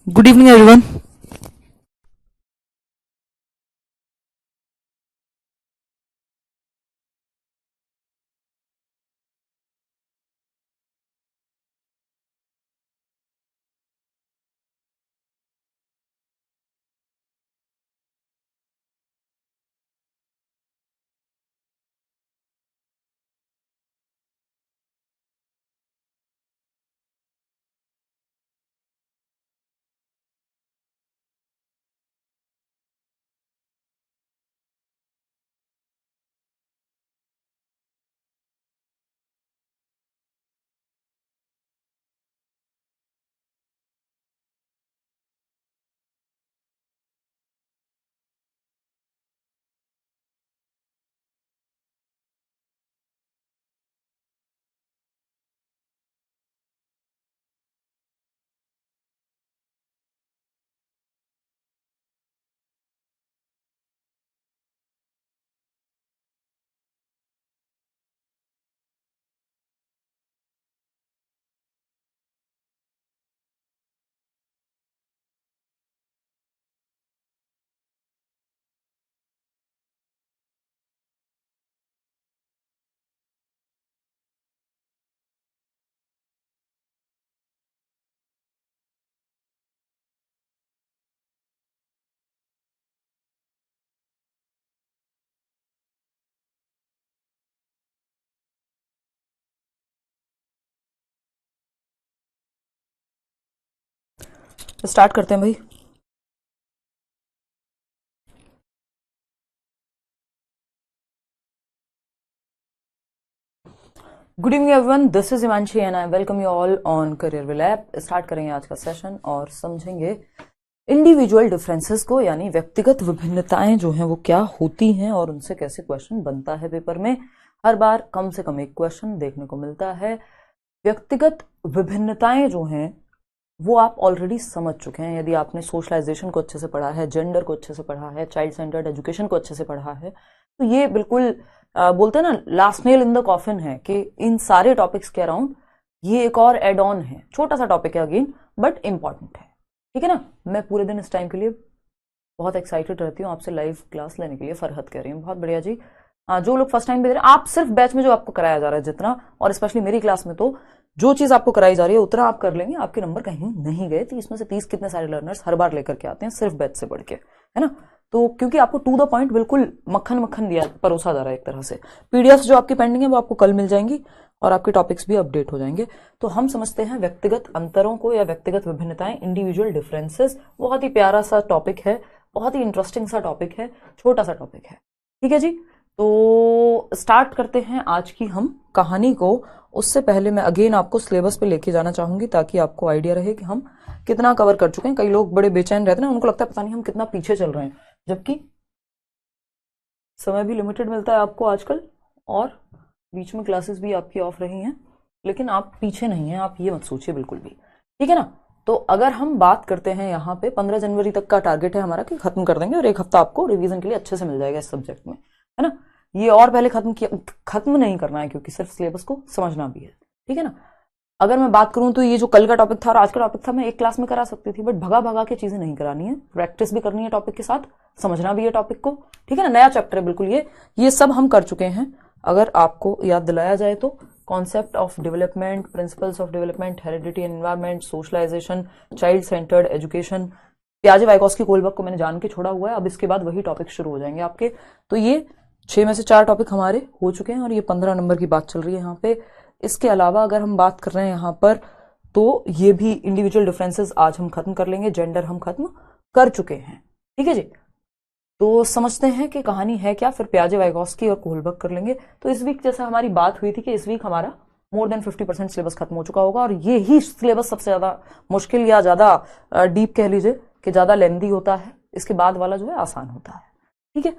Good evening, everyone. तो start करते हैं भाई। Good evening everyone, this is Himanshi and I welcome you all on career will app. Start करेंगे आज का सेशन और समझेंगे इंडिविजुअल डिफरेंसेस को, यानी व्यक्तिगत विभिन्नताएं जो हैं वो क्या होती हैं और उनसे कैसे क्वेश्चन बनता है पेपर में। हर बार कम से कम एक क्वेश्चन देखने को मिलता है। व्यक्तिगत विभिन्नताएं जो हैं वो आप ऑलरेडी समझ चुके हैं। यदि आपने सोशलाइजेशन को अच्छे से पढ़ा है, जेंडर को अच्छे से पढ़ा है, चाइल्ड सेंटर्ड एजुकेशन को अच्छे से पढ़ा है, तो ये बिल्कुल बोलते हैं ना last nail in the coffin है कि इन सारे टॉपिक्स के अराउंड ये एक और एड ऑन है। छोटा सा टॉपिक है अगेन, बट इंपॉर्टेंट है। ठीक है ना। मैं पूरे दिन इस टाइम के लिए बहुत एक्साइटेड रहती हूँ आपसे लाइव क्लास लेने के लिए। फरहत कह रही हूँ, बहुत बढ़िया जी। जो लोग फर्स्ट टाइम पे दे रहे हैं, आप सिर्फ बैच में जो आपको कराया जा रहा है जितना, और स्पेशली मेरी क्लास में तो जो चीज आपको कराई जा रही है उतना आप कर लेंगे, आपके नंबर कहीं नहीं गए। 30 में से 30 कितने सारे लर्नर्स हर बार लेकर के आते हैं सिर्फ बैच से बढ़ के, है ना। तो क्योंकि आपको टू द पॉइंट बिल्कुल मक्खन मक्खन दिया परोसा जा रहा है एक तरह से। पीडीएफ जो आपकी पेंडिंग है वो आपको कल मिल जाएंगी और आपके टॉपिक्स भी अपडेट हो जाएंगे। तो हम समझते हैं व्यक्तिगत अंतरों को या व्यक्तिगत विभिन्नताएं, इंडिविजुअल डिफरेंसेस। बहुत ही प्यारा सा टॉपिक है, बहुत ही इंटरेस्टिंग सा टॉपिक है, छोटा सा टॉपिक है। ठीक है जी। तो स्टार्ट करते हैं आज की हम कहानी को। उससे पहले मैं अगेन आपको सिलेबस पे लेके जाना चाहूंगी ताकि आपको आइडिया रहे कि हम कितना कवर कर चुके हैं। कई लोग बड़े बेचैन रहते हैं ना, उनको लगता है पता नहीं हम कितना पीछे चल रहे हैं, जबकि समय भी लिमिटेड मिलता है आपको आजकल और बीच में क्लासेस भी आपकी ऑफ रही हैं, लेकिन आप पीछे नहीं हैं, आप ये मत सोचिए बिल्कुल भी। ठीक है ना। तो अगर हम बात करते हैं यहाँ पे 15 जनवरी तक का टारगेट है हमारा कि खत्म कर देंगे और एक हफ्ता आपको रिवीजन के लिए अच्छे से मिल जाएगा इस सब्जेक्ट में, है ना। ये और पहले खत्म नहीं करना है क्योंकि सिर्फ सिलेबस को समझना भी है। ठीक है ना। अगर मैं बात करूं तो ये जो कल का टॉपिक था और आज का टॉपिक था, मैं एक क्लास में करा सकती थी, बट भगा भगा के चीजें नहीं करानी है। प्रैक्टिस भी करनी है टॉपिक के साथ, समझना भी है टॉपिक को। ठीक है ना। नया चैप्टर है बिल्कुल ये सब हम कर चुके हैं। अगर आपको याद दिलाया जाए तो concept of development, principles of development, heredity and environment, socialisation, child centred education, पियाजे वाइगोस्की कोलबर्ग को मैंने जान के छोड़ा हुआ है। अब इसके बाद वही टॉपिक शुरू हो जाएंगे आपके। तो ये 6 में से 4 टॉपिक हमारे हो चुके हैं और ये 15 नंबर की बात चल रही है यहाँ पे। इसके अलावा अगर हम बात कर रहे हैं यहाँ पर, तो ये भी इंडिविजुअल डिफरेंसेस आज हम खत्म कर लेंगे। जेंडर हम खत्म कर चुके हैं। ठीक है जी। तो समझते हैं कि कहानी है क्या, फिर पियाजे वाइगोस्की और कोलबर्ग कर लेंगे। तो इस वीक जैसा हमारी बात हुई थी कि इस वीक हमारा मोर देन 50% सिलेबस खत्म हो चुका होगा और ये ही सिलेबस सबसे ज्यादा मुश्किल या ज्यादा डीप कह लीजिए कि ज्यादा लेंदी होता है। इसके बाद वाला जो है आसान होता है। ठीक है।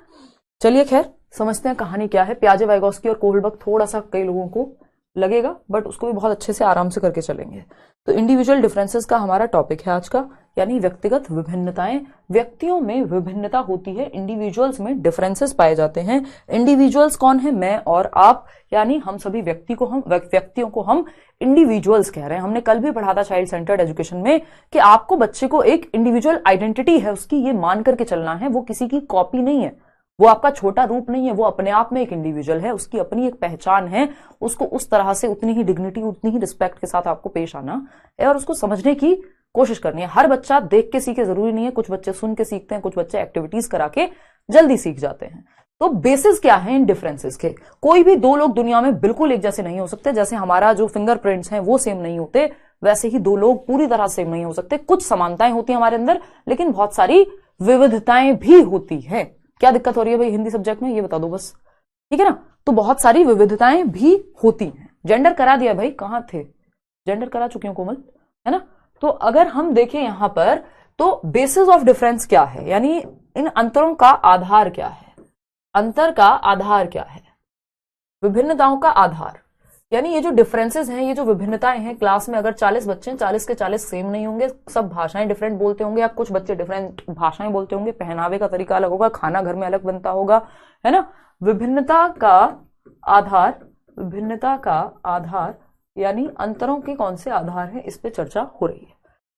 चलिए खैर समझते हैं कहानी क्या है। पियाजे वाइगोस्की और कोलबर्ग थोड़ा सा कई लोगों को लगेगा, बट उसको भी बहुत अच्छे से आराम से करके चलेंगे। तो इंडिविजुअल डिफरेंसेस का हमारा टॉपिक है आज का, यानी व्यक्तिगत विभिन्नताएं। व्यक्तियों में विभिन्नता होती है, इंडिविजुअल्स में डिफरेंसेस पाए जाते हैं। इंडिविजुअल्स कौन है? मैं और आप, यानी हम सभी व्यक्तियों को हम इंडिविजुअल्स कह रहे हैं। हमने कल भी पढ़ा था चाइल्ड सेंटर्ड एजुकेशन में कि आपको बच्चे को एक इंडिविजुअल आइडेंटिटी है उसकी, ये मान करके चलना है, वो किसी की कॉपी नहीं है, वो आपका छोटा रूप नहीं है, वो अपने आप में एक इंडिविजुअल है, उसकी अपनी एक पहचान है। उसको उस तरह से उतनी ही डिग्निटी, उतनी ही रिस्पेक्ट के साथ आपको पेश आना है और उसको समझने की कोशिश करनी है। हर बच्चा देख के सीखे जरूरी नहीं है, कुछ बच्चे सुन के सीखते हैं, कुछ बच्चे एक्टिविटीज करा के जल्दी सीख जाते हैं। तो बेसिस क्या है इन डिफरेंसेस के? कोई भी दो लोग दुनिया में बिल्कुल एक जैसे नहीं हो सकते। जैसे हमारा जो फिंगरप्रिंट्स हैं वो सेम नहीं होते, वैसे ही दो लोग पूरी तरह सेम नहीं हो सकते। कुछ समानताएं होती हैं हमारे अंदर, लेकिन बहुत सारी विविधताएं भी होती हैं। क्या दिक्कत हो रही है भाई हिंदी सब्जेक्ट में, ये बता दो बस, ठीक है ना? तो बहुत सारी विविधताएं भी होती हैं। जेंडर करा दिया भाई, कहां थे? जेंडर करा चुकी हूं कोमल, है ना? तो अगर हम देखें यहां पर, तो बेसिस ऑफ डिफरेंस क्या है, यानी इन अंतरों का आधार क्या है? अंतर का आधार क्या है? विभिन्नताओं का आधार, यानी ये जो डिफरेंसेस हैं, ये जो विभिन्नताएं हैं, क्लास में अगर 40 बच्चे हैं, 40 के 40 सेम नहीं होंगे, सब भाषाएं डिफरेंट बोलते होंगे, या कुछ बच्चे डिफरेंट भाषाएं बोलते होंगे, पहनावे का तरीका अलग होगा, खाना घर में अलग बनता होगा, है ना? विभिन्नता का आधार, विभिन्नता का आधार यानी अंतरों के कौन से आधार हैं, इस पे चर्चा हो रही है।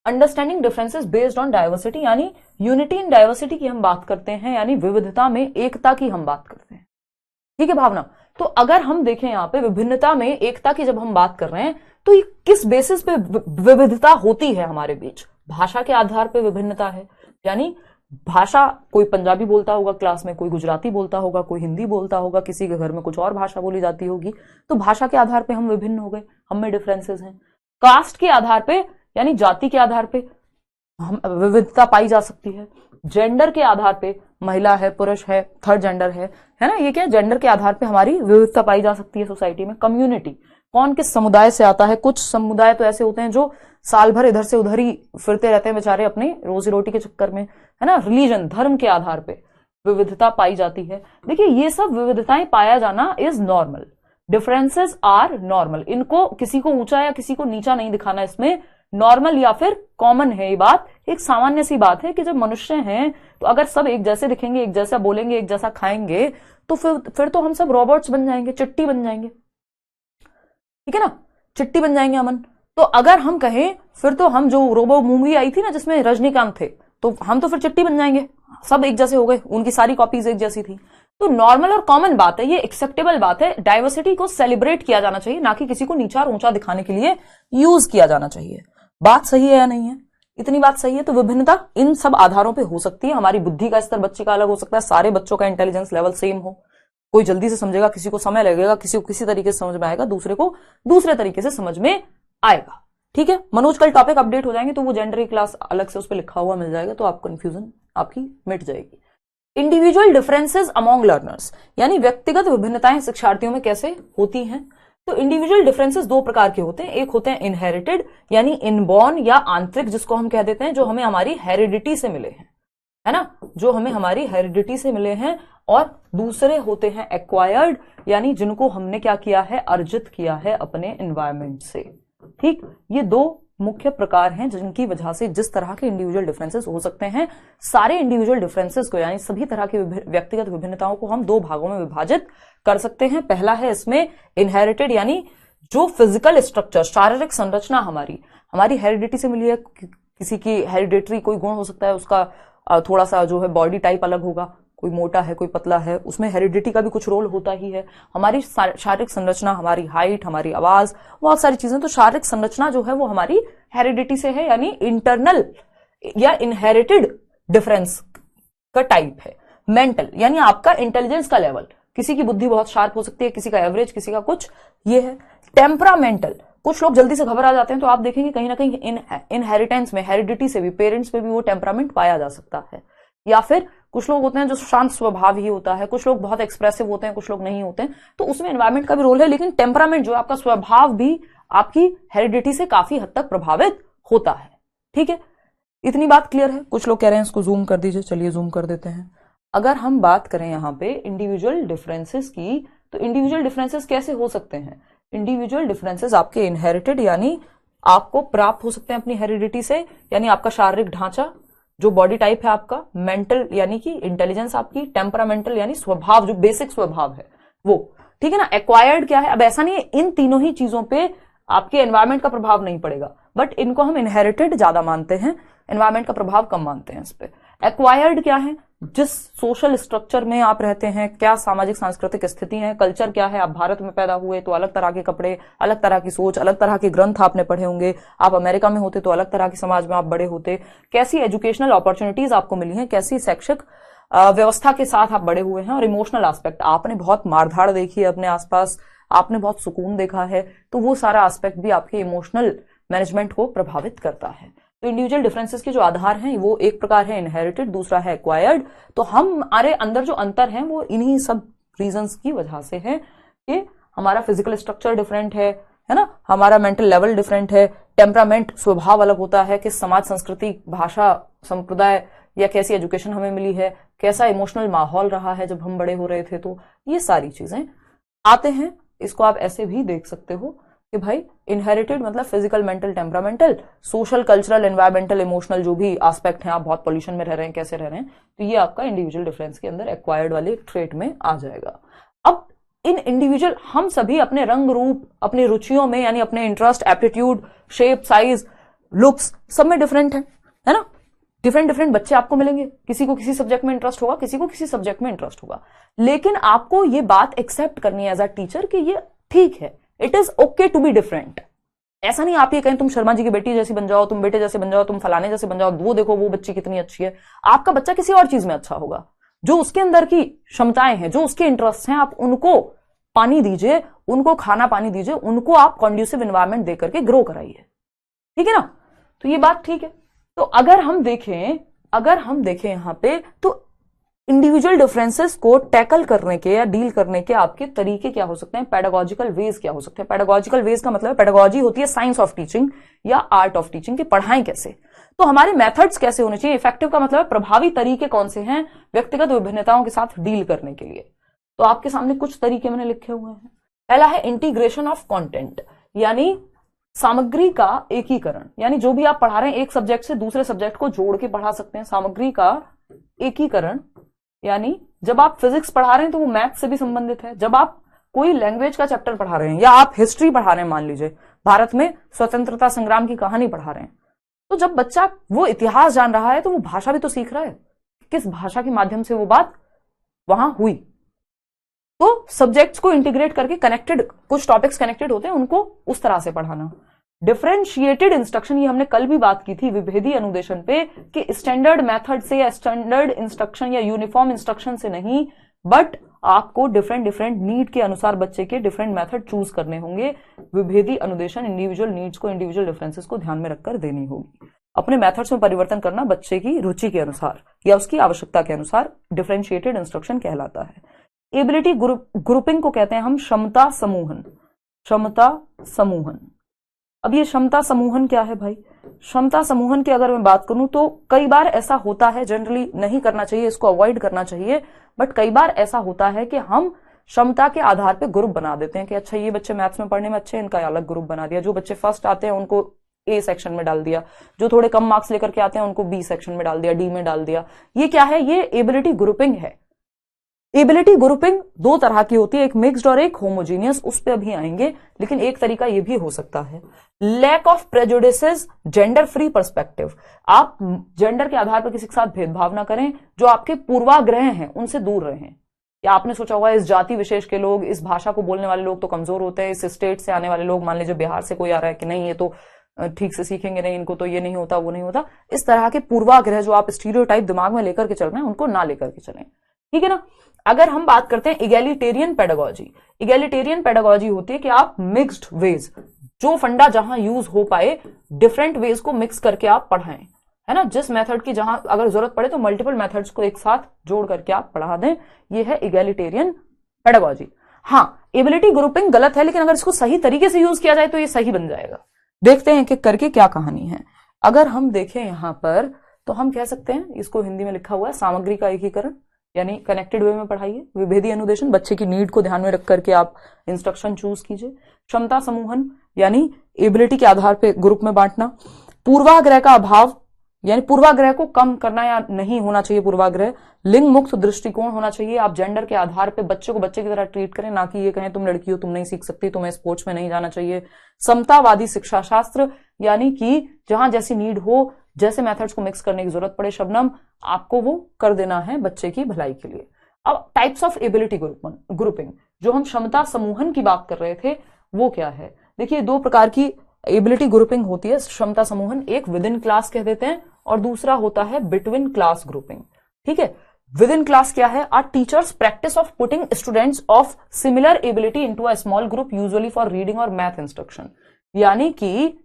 Understanding differences based on diversity, यानी यूनिटी इन डाइवर्सिटी की हम बात करते हैं, यानी विविधता में एकता की हम बात करते हैं। ठीक है भावना? तो अगर हम देखें यहां पे विभिन्नता में एकता की जब हम बात कर रहे हैं, तो ये किस बेसिस पे विविधता होती है हमारे बीच? भाषा के आधार पे विभिन्नता है, यानी भाषा, कोई पंजाबी बोलता होगा क्लास में, कोई गुजराती बोलता होगा, कोई हिंदी बोलता होगा, किसी के घर में कुछ और भाषा बोली जाती होगी, तो भाषा के आधार पे हम विभिन्न हो गए, हम में डिफरेंसेस हैं। कास्ट के आधार पे, यानी जाति के आधार पे हम विविधता पाई जा सकती है। जेंडर के आधार पे, महिला है, पुरुष है, थर्ड जेंडर है ना? ये क्या, जेंडर के आधार पे हमारी विविधता पाई जा सकती है सोसाइटी में। कम्युनिटी, कौन किस समुदाय से आता है, कुछ समुदाय तो ऐसे होते हैं जो साल भर इधर से उधर ही फिरते रहते हैं बेचारे अपनी रोजी रोटी के चक्कर में, है ना? रिलीजन, धर्म के आधार पे विविधता पाई जाती है। देखिए ये सब विविधताएं पाया जाना is normal, differences are normal. इनको किसी को ऊंचा या किसी को नीचा नहीं दिखाना, इसमें नॉर्मल या फिर कॉमन है। ये बात एक सामान्य सी बात है कि जब मनुष्य हैं तो अगर सब एक जैसे दिखेंगे, एक जैसा बोलेंगे, एक जैसा खाएंगे, तो फिर तो हम सब रोबोट्स बन जाएंगे, चिट्टी बन जाएंगे, ठीक है ना? चिट्टी बन जाएंगे अमन। तो अगर हम कहें फिर तो हम, जो रोबो मूवी आई थी ना जिसमें रजनीकांत थे, तो हम तो फिर चिट्टी बन जाएंगे, सब एक जैसे हो गए, उनकी सारी कॉपीज एक जैसी थी। तो नॉर्मल और कॉमन बात है, ये एक्सेप्टेबल बात है। डाइवर्सिटी को सेलिब्रेट किया जाना चाहिए, ना कि किसी को नीचा और ऊंचा दिखाने के लिए यूज किया जाना चाहिए। बात सही है या नहीं है? इतनी बात सही है। तो विभिन्नता इन सब आधारों पे हो सकती है। हमारी बुद्धि का स्तर बच्चे का अलग हो सकता है, सारे बच्चों का इंटेलिजेंस लेवल सेम हो, कोई जल्दी से समझेगा, किसी को समय लगेगा, किसी को किसी तरीके से समझ में आएगा, दूसरे को दूसरे तरीके से समझ में आएगा। ठीक है, मनोज कल टॉपिक अपडेट हो जाएंगे तो वो जेंडर की क्लास अलग से उस पर लिखा हुआ मिल जाएगा, तो आप कंफ्यूजन आपकी मिट जाएगी। इंडिविजुअल डिफरेंसेस अमॉन्ग लर्नर्स, यानी व्यक्तिगत विभिन्नताएं शिक्षार्थियों में कैसे होती हैं? तो इंडिविजुअल डिफरेंसेस दो प्रकार के होते हैं। एक होते हैं इनहेरिटेड, यानी इनबॉर्न या आंतरिक, जिसको हम कह देते हैं, जो हमें हमारी हेरिडिटी से मिले हैं, है ना? जो हमें हमारी हेरिडिटी से मिले हैं। और दूसरे होते हैं एक्वायर्ड, यानी जिनको हमने क्या किया है, अर्जित किया है अपने एनवायरमेंट से। ठीक, ये दो मुख्य प्रकार हैं जिनकी वजह से जिस तरह के इंडिविजुअल डिफरेंसेस हो सकते हैं। सारे इंडिविजुअल डिफरेंसेस को, यानी सभी तरह की व्यक्तिगत विभिन्नताओं को हम दो भागों में विभाजित कर सकते हैं। पहला है इसमें इनहेरिटेड, यानी जो फिजिकल स्ट्रक्चर, शारीरिक संरचना हमारी हेरिडिटी से मिली है। किसी की हेरिडिटरी कोई गुण हो सकता है, उसका थोड़ा सा जो है बॉडी टाइप अलग होगा, कोई मोटा है, कोई पतला है, उसमें हेरिडिटी का भी कुछ रोल होता ही है। हमारी शारीरिक संरचना, हमारी हाइट, हमारी आवाज, बहुत सारी चीजें, तो शारीरिक संरचना जो है वो हमारी हेरिडिटी से है, यानी इंटरनल या इनहेरिटेड डिफरेंस का टाइप है। मेंटल, यानी आपका इंटेलिजेंस का लेवल, किसी की बुद्धि बहुत शार्प हो सकती है, किसी का एवरेज, किसी का कुछ, ये है। टेम्परामेंटल, कुछ लोग जल्दी से घबरा जाते हैं, तो आप देखेंगे कहीं ना कहीं इनहेरिटेंस में, हेरिडिटी से भी, पेरेंट्स में भी वो टेम्परामेंट पाया जा सकता है। या फिर कुछ लोग होते हैं जो शांत स्वभाव ही होता है, कुछ लोग बहुत एक्सप्रेसिव होते हैं, कुछ लोग नहीं होते हैं, तो उसमें एनवायरमेंट का भी रोल है। लेकिन टेम्परामेंट जो है, आपका स्वभाव भी आपकी हेरिडिटी से काफी हद तक प्रभावित होता है। ठीक है, इतनी बात क्लियर है? कुछ लोग कह रहे हैं इसको जूम कर दीजिए, चलिए जूम कर देते हैं। अगर हम बात करें यहां पे इंडिविजुअल डिफरेंसेस की, तो इंडिविजुअल डिफरेंसेस कैसे हो सकते हैं? इंडिविजुअल डिफरेंसेस आपके इनहेरिटेड यानी आपको प्राप्त हो सकते हैं अपनी हेरिडिटी से, यानी आपका शारीरिक ढांचा, जो बॉडी टाइप है आपका, मेंटल यानी कि इंटेलिजेंस आपकी, टेम्परामेंटल यानी स्वभाव, जो बेसिक स्वभाव है वो, ठीक है ना। एक्वायर्ड क्या है, अब ऐसा नहीं है इन तीनों ही चीजों पे आपके एनवायरमेंट का प्रभाव नहीं पड़ेगा, बट इनको हम इनहेरिटेड ज्यादा मानते हैं, एनवायरमेंट का प्रभाव कम मानते हैं इस पे। एक्वायर्ड क्या है, जिस सोशल स्ट्रक्चर में आप रहते हैं, क्या सामाजिक सांस्कृतिक स्थिति है, कल्चर क्या है, आप भारत में पैदा हुए तो अलग तरह के कपड़े, अलग तरह की सोच, अलग तरह के ग्रंथ आपने पढ़े होंगे, आप अमेरिका में होते तो अलग तरह के समाज में आप बड़े होते, कैसी एजुकेशनल अपॉर्चुनिटीज आपको मिली हैं, कैसी शैक्षिक व्यवस्था के साथ आप बड़े हुए हैं, और इमोशनल एस्पेक्ट, आपने बहुत मारधाड़ देखी है अपने आसपास, आपने बहुत सुकून देखा है, तो वो सारा एस्पेक्ट भी आपके इमोशनल मैनेजमेंट को प्रभावित करता है। तो इंडिविजुअल डिफरेंसेस के जो आधार हैं वो एक प्रकार है इनहेरिटेड, दूसरा है एक्वायर्ड। तो हमारे अंदर जो अंतर है वो इन्हीं सब रीजंस की वजह से है कि हमारा फिजिकल स्ट्रक्चर डिफरेंट है ना, हमारा मेंटल लेवल डिफरेंट है, टेम्परामेंट स्वभाव अलग होता है, कि समाज संस्कृति भाषा संप्रदाय या कैसी एजुकेशन हमें मिली है, कैसा इमोशनल माहौल रहा है जब हम बड़े हो रहे थे, तो ये सारी चीजें आते हैं। इसको आप ऐसे भी देख सकते हो कि भाई इनहेरिटेड मतलब physical, mental, temperamental, social, cultural, environmental, emotional जो भी एस्पेक्ट हैं, आप बहुत पॉल्यूशन में रह रहे हैं, कैसे रह रहे हैं, तो ये आपका इंडिविजुअल डिफरेंस के अंदर एक्वायर्ड वाले ट्रेट में आ जाएगा। अब इन इंडिविजुअल हम सभी अपने रंग रूप, अपनी रुचियों में यानी अपने interest, aptitude, shape, size, looks सब में डिफरेंट है ना। डिफरेंट डिफरेंट बच्चे आपको मिलेंगे, किसी को किसी सब्जेक्ट में इंटरेस्ट होगा, किसी को किसी सब्जेक्ट में इंटरेस्ट होगा, लेकिन आपको ये बात एक्सेप्ट करनी है एज अ टीचर कि ये ठीक है, it is okay to be different. ऐसा नहीं आप ये कहें तुम शर्मा जी की बेटी जैसी बन जाओ, तुम बेटे जैसे बन जाओ, तुम फलाने जैसे बन जाओ, वो देखो वो बच्ची कितनी अच्छी है। आपका बच्चा किसी और चीज में अच्छा होगा, जो उसके अंदर की क्षमताएं हैं, जो उसके इंटरेस्ट हैं, आप उनको पानी दीजिए, उनको खाना पानी दीजिए, उनको आप कॉन्ड्यूसिव एनवायरमेंट देकर के ग्रो कराइए, ठीक है ना। तो ये बात ठीक है। तो अगर हम देखें यहां पे, तो इंडिविजुअल डिफरेंसेस को टैकल करने के या डील करने के आपके तरीके क्या हो सकते हैं, पेडागोजिकल वेज क्या हो सकते हैं। पेडागोजिकल वेज का मतलब, पेडागोजी होती है साइंस ऑफ टीचिंग या आर्ट ऑफ टीचिंग, की पढ़ाएं कैसे, तो हमारे मेथड्स कैसे होने चाहिए। इफेक्टिव का मतलब प्रभावी तरीके कौन से हैं व्यक्तिगत विभिन्नताओं के साथ डील करने के लिए। तो आपके सामने कुछ तरीके मैंने लिखे हुए हैं। पहला है इंटीग्रेशन ऑफ कंटेंट, यानी सामग्री का एकीकरण, यानी जो भी आप पढ़ा रहे हैं एक सब्जेक्ट से दूसरे सब्जेक्ट को जोड़ के पढ़ा सकते हैं। सामग्री का एकीकरण, यानी जब आप फिजिक्स पढ़ा रहे हैं तो वो मैथ से भी संबंधित है, जब आप कोई लैंग्वेज का चैप्टर पढ़ा रहे हैं या आप हिस्ट्री पढ़ा रहे हैं, मान लीजिए भारत में स्वतंत्रता संग्राम की कहानी पढ़ा रहे हैं, तो जब बच्चा वो इतिहास जान रहा है तो वो भाषा भी तो सीख रहा है, किस भाषा के माध्यम से वो बात वहां हुई। तो सब्जेक्ट्स को इंटीग्रेट करके कनेक्टेड, कुछ टॉपिक्स कनेक्टेड होते हैं, उनको उस तरह से पढ़ाना। डिफरेंशिएटेड इंस्ट्रक्शन, ये हमने कल भी बात की थी विभेदी अनुदेशन पे, कि स्टैंडर्ड मेथड से या स्टैंडर्ड इंस्ट्रक्शन या यूनिफॉर्म इंस्ट्रक्शन से नहीं, बट आपको डिफरेंट डिफरेंट नीड के अनुसार बच्चे के डिफरेंट मेथड चूज करने होंगे। विभेदी अनुदेशन इंडिविजुअल नीड्स को, इंडिविजुअल डिफरेंसेस को ध्यान में रखकर देनी होगी। अपने मेथड्स में परिवर्तन करना बच्चे की रुचि के अनुसार या उसकी आवश्यकता के अनुसार डिफरेंशिएटेड इंस्ट्रक्शन कहलाता है। एबिलिटी ग्रुपिंग को कहते हैं हम क्षमता समूहन। क्षमता समूहन, अब ये क्षमता समूहन क्या है भाई? क्षमता समूहन की अगर मैं बात करूं तो कई बार ऐसा होता है, जनरली नहीं करना चाहिए, इसको अवॉइड करना चाहिए, बट कई बार ऐसा होता है कि हम क्षमता के आधार पे ग्रुप बना देते हैं कि अच्छा ये बच्चे मैथ्स में पढ़ने में अच्छे, इनका अलग ग्रुप बना दिया, जो बच्चे फर्स्ट आते हैं उनको ए सेक्शन में डाल दिया, जो थोड़े कम मार्क्स लेकर के आते हैं उनको बी सेक्शन में डाल दिया, डी में डाल दिया। ये क्या है? ये एबिलिटी ग्रुपिंग है। एबिलिटी ग्रुपिंग दो तरह की होती है, एक मिक्स्ड और एक होमोजीनियस, उस पे अभी आएंगे, लेकिन एक तरीका ये भी हो सकता है lack of prejudices, gender free perspective. आप जेंडर के आधार पर किसी के साथ भेदभाव ना करें, जो आपके पूर्वाग्रह हैं उनसे दूर रहें। या आपने सोचा होगा इस जाति विशेष के लोग, इस भाषा को बोलने वाले लोग तो कमजोर होते हैं, इस स्टेट से आने वाले लोग, मान लीजिए बिहार से कोई आ रहा है, कि नहीं ये तो ठीक से सीखेंगे नहीं, इनको तो ये नहीं होता वो नहीं होता, इस तरह के पूर्वाग्रह जो आप स्टीरियोटाइप दिमाग में लेकर के चल रहे हैं उनको ना लेकर के चलें, ठीक है ना। अगर हम बात करते हैं इगैलिटेरियन पेडागोजी, इगैलिटेरियन पेडागोजी होती है कि आप मिक्स्ड वेज, जो फंडा जहां यूज हो पाए, डिफरेंट वेज को मिक्स करके आप पढ़ाएं, है ना। जिस मेथड की जहां अगर जरूरत पड़े तो मल्टीपल मेथड्स को एक साथ जोड़ करके आप पढ़ा दें, ये है इगैलिटेरियन पेडागोजी। हाँ, एबिलिटी ग्रुपिंग गलत है, लेकिन अगर इसको सही तरीके से यूज किया जाए तो ये सही बन जाएगा। देखते हैं कि करके क्या कहानी है। अगर हम देखें यहां पर तो हम कह सकते हैं, इसको हिंदी में लिखा हुआ है सामग्री का एकीकरण, यानी कनेक्टेड वे में पढ़ाइए। विभेदी अनुदेशन, बच्चे की नीड को ध्यान में रख करके आप इंस्ट्रक्शन चूज कीजिए। क्षमता समूहन यानी एबिलिटी के आधार पर ग्रुप में बांटना। पूर्वाग्रह का अभाव यानी पूर्वाग्रह को कम करना या नहीं होना चाहिए पूर्वाग्रह। लिंग मुक्त दृष्टिकोण होना चाहिए, आप जेंडर के आधार पे बच्चे को बच्चे की तरह ट्रीट करें, ना कि ये कहें तुम लड़की हो तुम नहीं सीख सकती, तुम्हें स्पोर्ट्स में नहीं जाना चाहिए। समतावादी शिक्षा शास्त्र यानी कि जहां जैसी नीड हो, जैसे मेथड्स को मिक्स करने की जरूरत पड़े शबनम, आपको वो कर देना है बच्चे की भलाई के लिए। अब टाइप्स ऑफ एबिलिटी ग्रुपिंग, जो हम क्षमता समूहन की बात कर रहे थे वो क्या है। देखिए, दो प्रकार की एबिलिटी ग्रुपिंग होती है क्षमता समूहन, एक विद इन क्लास कह देते हैं और दूसरा होता है बिटवीन क्लास ग्रुपिंग। ठीक है, विद इन क्लास क्या है, are teachers practice of putting students of similar ability into a small group usually for reading और मैथ इंस्ट्रक्शन। यानी कि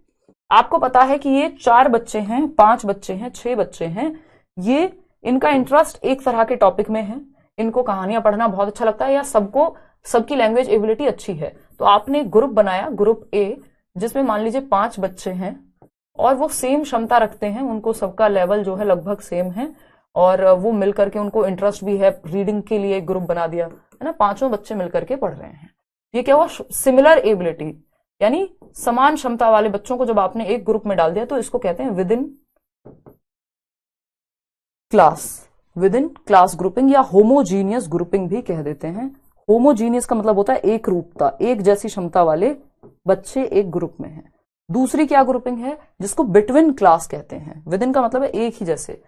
आपको पता है कि ये 4 बच्चे हैं, 5 बच्चे हैं, 6 बच्चे हैं, ये इनका इंटरेस्ट एक तरह के टॉपिक में है, इनको कहानियां पढ़ना बहुत अच्छा लगता है या सबकी लैंग्वेज एबिलिटी अच्छी है, तो आपने ग्रुप बनाया, ग्रुप ए, जिसमें मान लीजिए 5 बच्चे हैं और वो सेम क्षमता रखते हैं, उनको सबका लेवल जो है लगभग सेम है और वो मिलकर के उनको इंटरेस्ट भी है, रीडिंग के लिए ग्रुप बना दिया है ना, 5 बच्चे मिलकर के पढ़ रहे हैं। ये क्या हुआ, सिमिलर एबिलिटी यानी समान क्षमता वाले बच्चों को जब आपने एक ग्रुप में डाल दिया तो इसको कहते हैं विद इन क्लास ग्रुपिंग या होमोजीनियस ग्रुपिंग भी कह देते हैं। होमोजीनियस का मतलब होता है एक रूपता, एक जैसी क्षमता वाले बच्चे एक ग्रुप में हैं। दूसरी क्या ग्रुपिंग है जिसको बिटवीन क्लास कहते हैं। विद इन का मतलब है एक ही जैसे,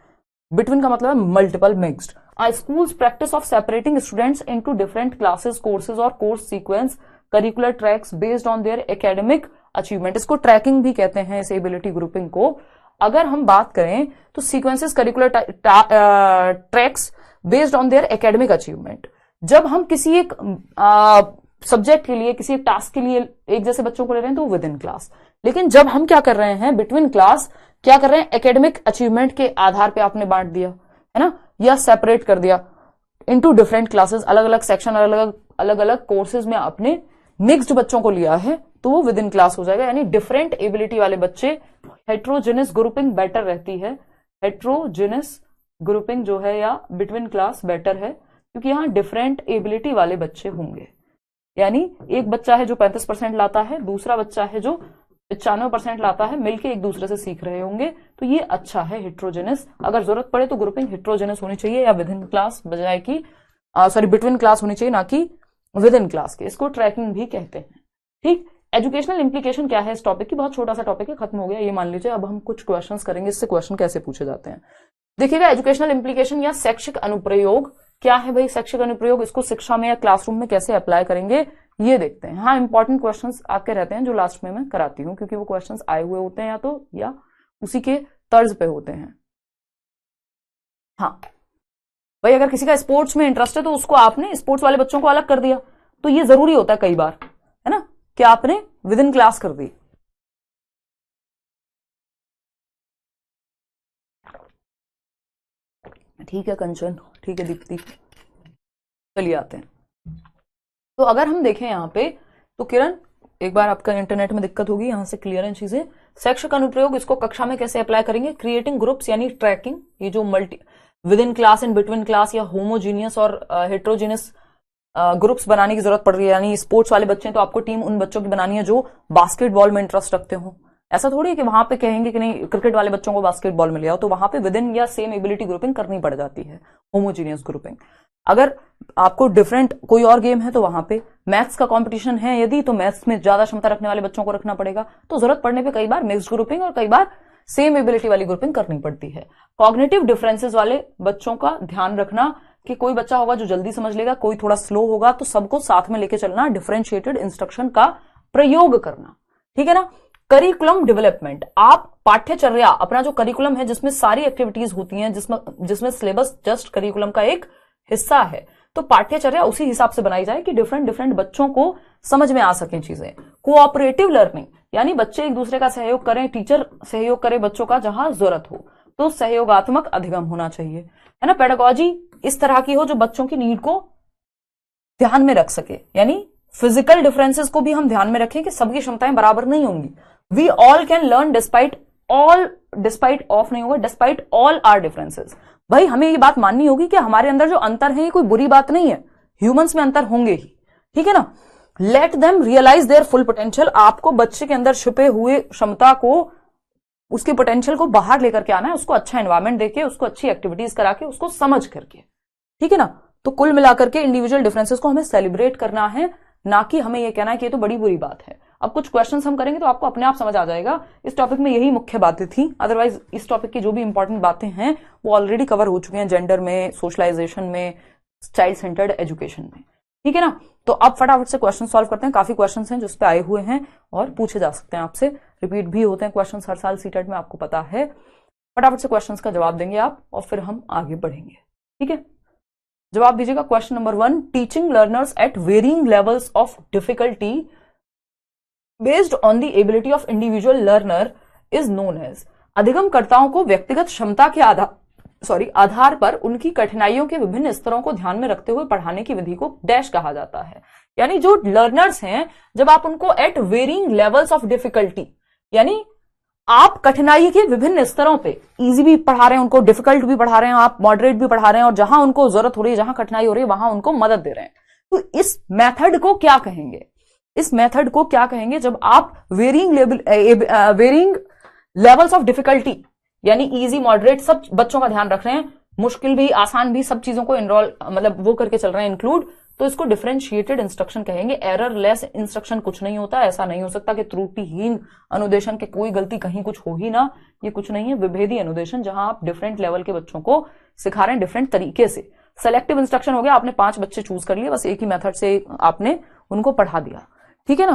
बिटवीन का मतलब है multiple mixed. Schools practice of separating students into different classes, courses और course sequence, curricular tracks based on their academic achievement. इसको ट्रैकिंग भी कहते हैं, इस एबिलिटी ग्रुपिंग को। अगर हम बात करें तो sequences, curricular tracks based on their academic achievement. जब हम किसी एक सब्जेक्ट के लिए, किसी एक टास्क के लिए एक जैसे बच्चों को ले रहे हैं तो विद इन क्लास। लेकिन जब हम क्या कर रहे हैं बिटवीन क्लास, क्या कर रहे हैं, एकेडमिक अचीवमेंट के आधार पे आपने बांट दिया है ना, या सेपरेट कर दिया इनटू डिफरेंट क्लासेस, अलग अलग सेक्शन, अलग अलग कोर्सेज में आपने मिक्स्ड बच्चों को लिया है तो वो विद इन क्लास हो जाएगा। यानी डिफरेंट एबिलिटी वाले बच्चे, हेट्रोजेनस ग्रुपिंग बेटर रहती है। हेट्रोजेनस ग्रुपिंग जो है या बिटवीन क्लास बेटर है क्योंकि यहां डिफरेंट एबिलिटी वाले बच्चे होंगे। यानी एक बच्चा है जो 35% लाता है, दूसरा बच्चा है जो 95% लाता है, मिलके एक दूसरे से सीख रहे होंगे, तो ये अच्छा है हेट्रोजेनस। अगर जरूरत पड़े तो ग्रुपिंग हेट्रोजेनस होनी चाहिए या विद इन क्लास बजाय की बिटवीन क्लास होनी चाहिए, ना कि विद इन क्लास के। इसको ट्रैकिंग भी कहते हैं। ठीक, एजुकेशनल इंप्लीकेशन क्या है इस टॉपिक की, बहुत छोटा सा टॉपिक है, खत्म हो गया ये मान लीजिए। अब हम कुछ क्वेश्चंस करेंगे, इससे क्वेश्चन कैसे पूछे जाते हैं देखिएगा। एजुकेशनल इंप्लीकेशन या शैक्षिक अनुप्रयोग क्या है भाई, शैक्षिक अनुप्रयोग, इसको शिक्षा में या क्लासरूम में कैसे अप्लाई करेंगे ये देखते हैं। हाँ, इंपॉर्टेंट क्वेश्चंस आपके रहते हैं जो लास्ट में मैं कराती हूँ क्योंकि वो क्वेश्चंस आए हुए होते हैं या उसी के तर्ज पे होते हैं। हाँ भाई, अगर किसी का स्पोर्ट्स में इंटरेस्ट है तो उसको आपने स्पोर्ट्स वाले बच्चों को अलग कर दिया, तो ये जरूरी होता है कई बार, है ना, कि आपने विद इन क्लास कर दी। ठीक है कंचन, ठीक है दीप्ति, चलिए आते हैं। तो अगर हम देखें यहाँ पे तो किरण, एक बार आपका इंटरनेट में दिक्कत होगी, यहां से क्लियर है चीजें। शैक्षिक अनुप्रयोग इसको कक्षा में कैसे अप्लाई करेंगे, क्रिएटिंग ग्रुप्स यानी ट्रैकिंग, ये जो with in class and between class या होमोजीनियस और हेट्रोजीनियस ग्रुप्स बनाने की जरूरत पड़ रही है। यानी स्पोर्ट्स वाले बच्चे हैं तो आपको टीम उन बच्चों की बनानी है जो बास्केटबॉल में इंटरेस्ट रखते हो। ऐसा थोड़ी है कि वहां पे कहेंगे कि नहीं क्रिकेट वाले बच्चों को बास्केटबॉल में ले आओ, तो वहां पे विद इन या सेम एबिलिटी ग्रुपिंग करनी पड़ जाती है, होमोजीनियस ग्रुपिंग। अगर आपको डिफरेंट कोई और गेम है तो वहां पे मैथ्स का कंपटीशन है यदि, तो मैथ्स में ज्यादा क्षमता रखने वाले बच्चों को रखना पड़ेगा, तो जरूरत पड़ने पे कई बार मिक्स्ड ग्रुपिंग और कई बार सेम एबिलिटी वाली ग्रुपिंग करनी पड़ती है। कॉग्निटिव डिफरेंसेस वाले बच्चों का ध्यान रखना कि कोई बच्चा होगा जो जल्दी समझ लेगा, कोई थोड़ा स्लो होगा, तो सबको साथ में लेके चलना, डिफरेंशिएटेड इंस्ट्रक्शन का प्रयोग करना। ठीक है ना। करिकुलम डेवलपमेंट, आप पाठ्यचर्या, अपना जो करिकुलम है जिसमें सारी एक्टिविटीज होती हैं, जिसमें सिलेबस जस्ट करिकुलम का एक हिस्सा है, तो पाठ्यचर्या उसी हिसाब से बनाई जाए कि डिफरेंट बच्चों को समझ में आ सकें चीजें। कोऑपरेटिव लर्निंग यानी बच्चे एक दूसरे का सहयोग करें, टीचर सहयोग करे बच्चों का जहां जरूरत हो, तो सहयोगात्मक अधिगम होना चाहिए, है ना। पेडागोजी इस तरह की हो जो बच्चों की नीड को ध्यान में रख सके, यानी फिजिकल डिफरेंसेस को भी हम ध्यान में रखें कि सबकी क्षमताएं बराबर नहीं होंगी। We all can learn despite all our differences, भाई हमें ये बात माननी होगी कि हमारे अंदर जो अंतर है ये कोई बुरी बात नहीं है, ह्यूमंस में अंतर होंगे ही, ठीक है ना। Let them realize their full potential. आपको बच्चे के अंदर छुपे हुए क्षमता को, उसके पोटेंशियल को बाहर लेकर के आना है, उसको अच्छा एनवायरमेंट देके, उसको अच्छी एक्टिविटीज करा के, उसको समझ करके, ठीक है ना। तो कुल मिलाकर के इंडिविजुअल डिफरेंसेस को हमें सेलिब्रेट करना है, ना कि हमें यह कहना है कि ये तो बड़ी बुरी बात है। अब कुछ क्वेश्चंस हम करेंगे तो आपको अपने आप समझ आ जाएगा। इस टॉपिक में यही मुख्य बातें थी, अदरवाइज इस टॉपिक की जो भी इंपॉर्टेंट बातें हैं वो ऑलरेडी कवर हो चुके हैं जेंडर में, सोशलाइजेशन में, चाइल्ड सेंटर्ड एजुकेशन में, ठीक है ना। तो अब फटाफट से क्वेश्चन सॉल्व करते हैं। काफी क्वेश्चन हैं जिस पे आए हुए हैं और पूछे जा सकते हैं आपसे, रिपीट भी होते हैं क्वेश्चन हर साल सीटेट में, आपको पता है। फटाफट से क्वेश्चन का जवाब देंगे आप और फिर हम आगे बढ़ेंगे, ठीक है। जवाब दीजिएगा। Question number 1, teaching learners at varying levels of difficulty based on the ability of individual learner is known as. अधिगमकर्ताओं को व्यक्तिगत क्षमता के आधार पर उनकी कठिनाइयों के विभिन्न स्तरों को ध्यान में रखते हुए पढ़ाने की विधि को डैश कहा जाता है। यानी जो लर्नर्स हैं, जब आप उनको at varying levels of difficulty, यानी आप कठिनाई के विभिन्न स्तरों पे, इजी भी पढ़ा रहे हैं उनको, डिफिकल्ट भी पढ़ा रहे हैं आप, मॉडरेट भी पढ़ा रहे हैं, और जहां उनको जरूरत हो रही है, जहां कठिनाई हो रही है, वहां उनको मदद दे रहे हैं, तो इस मेथड को क्या कहेंगे? इस मेथड को क्या कहेंगे? जब आप वेरिंग लेवल्स ऑफ डिफिकल्टी, यानी इजी मॉडरेट सब बच्चों का ध्यान रख रहे हैं, मुश्किल भी आसान भी सब चीजों को इनरोल मतलब वो करके चल रहे हैं इंक्लूड, तो इसको डिफरेंशिएटेड इंस्ट्रक्शन कहेंगे। एरर लेस इंस्ट्रक्शन कुछ नहीं होता, ऐसा नहीं हो सकता कि त्रुटिहीन अनुदेशन के कोई गलती कहीं कुछ हो ही ना, ये कुछ नहीं है। विभेदी अनुदेशन, जहां आप डिफरेंट लेवल के बच्चों को सिखा रहे हैं डिफरेंट तरीके से। सेलेक्टिव इंस्ट्रक्शन हो गया, आपने 5 बच्चे चूज कर लिए, बस एक ही मेथड से आपने उनको पढ़ा दिया, ठीक है ना।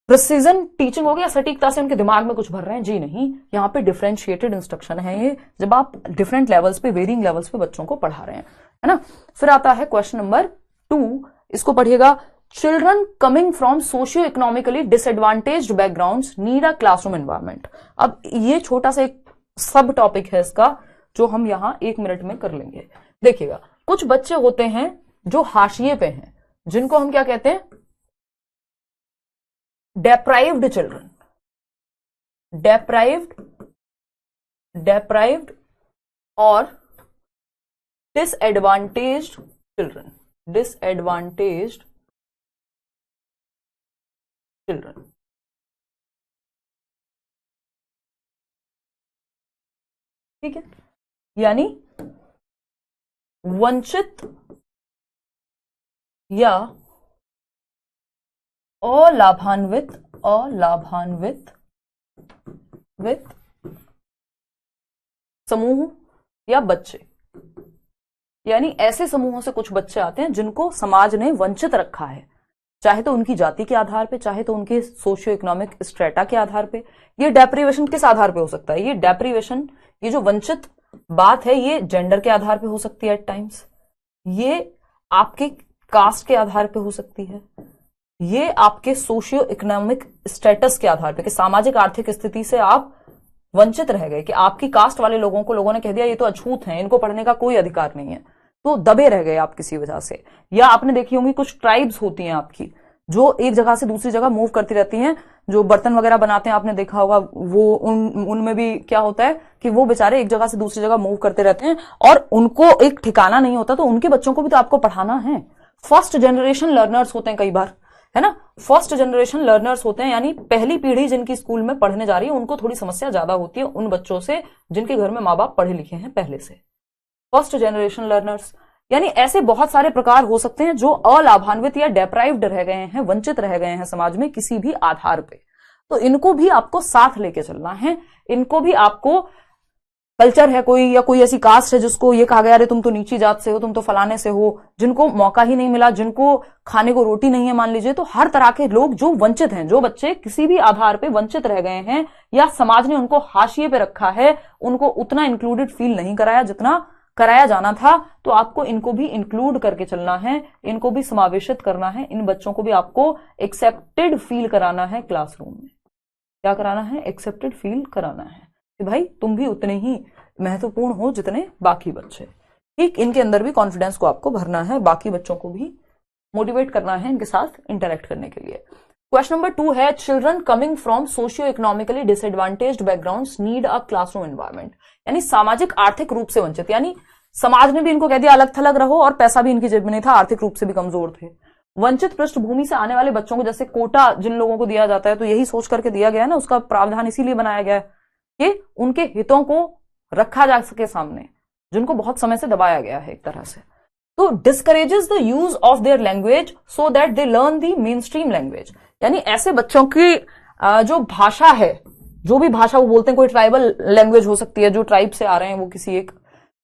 प्रिसीजन टीचिंग हो गया, सटीकता से उनके दिमाग में कुछ भर रहे हैं, जी नहीं, यहाँ पे डिफरेंशिएटेड इंस्ट्रक्शन है ये, जब आप डिफरेंट लेवल्स पे, वेरिंग लेवल्स पे बच्चों को पढ़ा रहे हैं, है ना। फिर आता है क्वेश्चन नंबर 2, इसको पढ़िएगा। Children coming from socio economically disadvantaged backgrounds need a classroom environment. अब ये छोटा सा एक सब टॉपिक है इसका, जो हम यहां 1 मिनट में कर लेंगे। देखिएगा, कुछ बच्चे होते हैं जो हाशिए पे हैं, जिनको हम क्या कहते हैं? डेप्राइव्ड चिल्ड्रन, डेप्राइव्ड और डिसएडवांटेज्ड चिल्ड्रन, डिसएडवांटेज्ड चिल्ड्रन, ठीक है। यानी वंचित या अलाभान्वित समूह या बच्चे, यानी ऐसे समूहों से कुछ बच्चे आते हैं जिनको समाज ने वंचित रखा है, चाहे तो उनकी जाति के आधार पे, चाहे तो उनके सोशियो इकोनॉमिक स्ट्रेटा के आधार पे। ये डेप्रिवेशन किस आधार पे हो सकता है? ये डेप्रिवेशन, ये जो वंचित बात है, ये जेंडर के आधार पे हो सकती है एट टाइम्स, ये आपके कास्ट के आधार पे हो सकती है, ये आपके सोशियो इकोनॉमिक स्टेटस के आधार पे, कि सामाजिक आर्थिक स्थिति से आप वंचित रह गए, कि आपकी कास्ट वाले लोगों को लोगों ने कह दिया ये तो अछूत हैं, इनको पढ़ने का कोई अधिकार नहीं है, तो दबे रह गए आप किसी वजह से। या आपने देखी होंगी कुछ ट्राइब्स होती हैं आपकी, जो एक जगह से दूसरी जगह मूव करती रहती हैं, जो बर्तन वगैरह बनाते हैं, आपने देखा होगा, वो उनमें भी क्या होता है कि वो बेचारे एक जगह से दूसरी जगह मूव करते रहते हैं और उनको एक ठिकाना नहीं होता, तो उनके बच्चों को भी तो आपको पढ़ाना है। फर्स्ट जनरेशन लर्नर्स होते हैं कई बार, है ना, फर्स्ट जनरेशन लर्नर्स होते हैं, यानी पहली पीढ़ी जिनकी स्कूल में पढ़ने जा रही है, उनको थोड़ी समस्या ज्यादा होती है उन बच्चों से जिनके घर में माँ बाप पढ़े लिखे हैं पहले से। फर्स्ट जनरेशन लर्नर्स, यानी ऐसे बहुत सारे प्रकार हो सकते हैं जो अलाभान्वित या डेप्राइव्ड रह गए हैं, वंचित रह गए हैं समाज में किसी भी आधार पे, तो इनको भी आपको साथ लेके चलना है। इनको भी आपको, कल्चर है कोई या कोई ऐसी कास्ट है जिसको ये कहा गया अरे तुम तो नीची जात से हो, तुम तो फलाने से हो, जिनको मौका ही नहीं मिला, जिनको खाने को रोटी नहीं है मान लीजिए, तो हर तरह के लोग जो वंचित हैं, जो बच्चे किसी भी आधार पे वंचित रह गए हैं या समाज ने उनको हाशिए पे रखा है, उनको उतना इंक्लूडेड फील नहीं कराया जितना कराया जाना था, तो आपको इनको भी इंक्लूड करके चलना है, इनको भी समावेशित करना है, इन बच्चों को भी आपको एक्सेप्टेड फील कराना है क्लासरूम में। क्या कराना है? एक्सेप्टेड फील कराना है कि भाई तुम भी उतने ही महत्वपूर्ण हो जितने बाकी बच्चे। ठीक, इनके अंदर भी कॉन्फिडेंस को आपको भरना है, बाकी बच्चों को भी मोटिवेट करना है इनके साथ इंटरेक्ट करने के लिए। क्वेश्चन नंबर 2 है, children coming from socio economically disadvantaged backgrounds need a classroom environment. यानी सामाजिक आर्थिक रूप से वंचित, यानी समाज ने भी इनको कह दिया अलग थलग रहो, और पैसा भी इनकी जेब में नहीं था, आर्थिक रूप से भी कमजोर थे। वंचित पृष्ठभूमि से आने वाले बच्चों को जैसे कोटा जिन लोगों को दिया जाता है, तो यही सोच करके दिया गया है ना, उसका प्रावधान इसीलिए बनाया गया है कि उनके हितों को रखा जा सके सामने, जिनको बहुत समय से दबाया गया है एक तरह से। तो discourages the use of their language so that they learn the main stream language, यानी ऐसे बच्चों की जो भाषा है, जो भी भाषा वो बोलते हैं, कोई ट्राइबल लैंग्वेज हो सकती है, जो ट्राइब से आ रहे हैं वो किसी एक,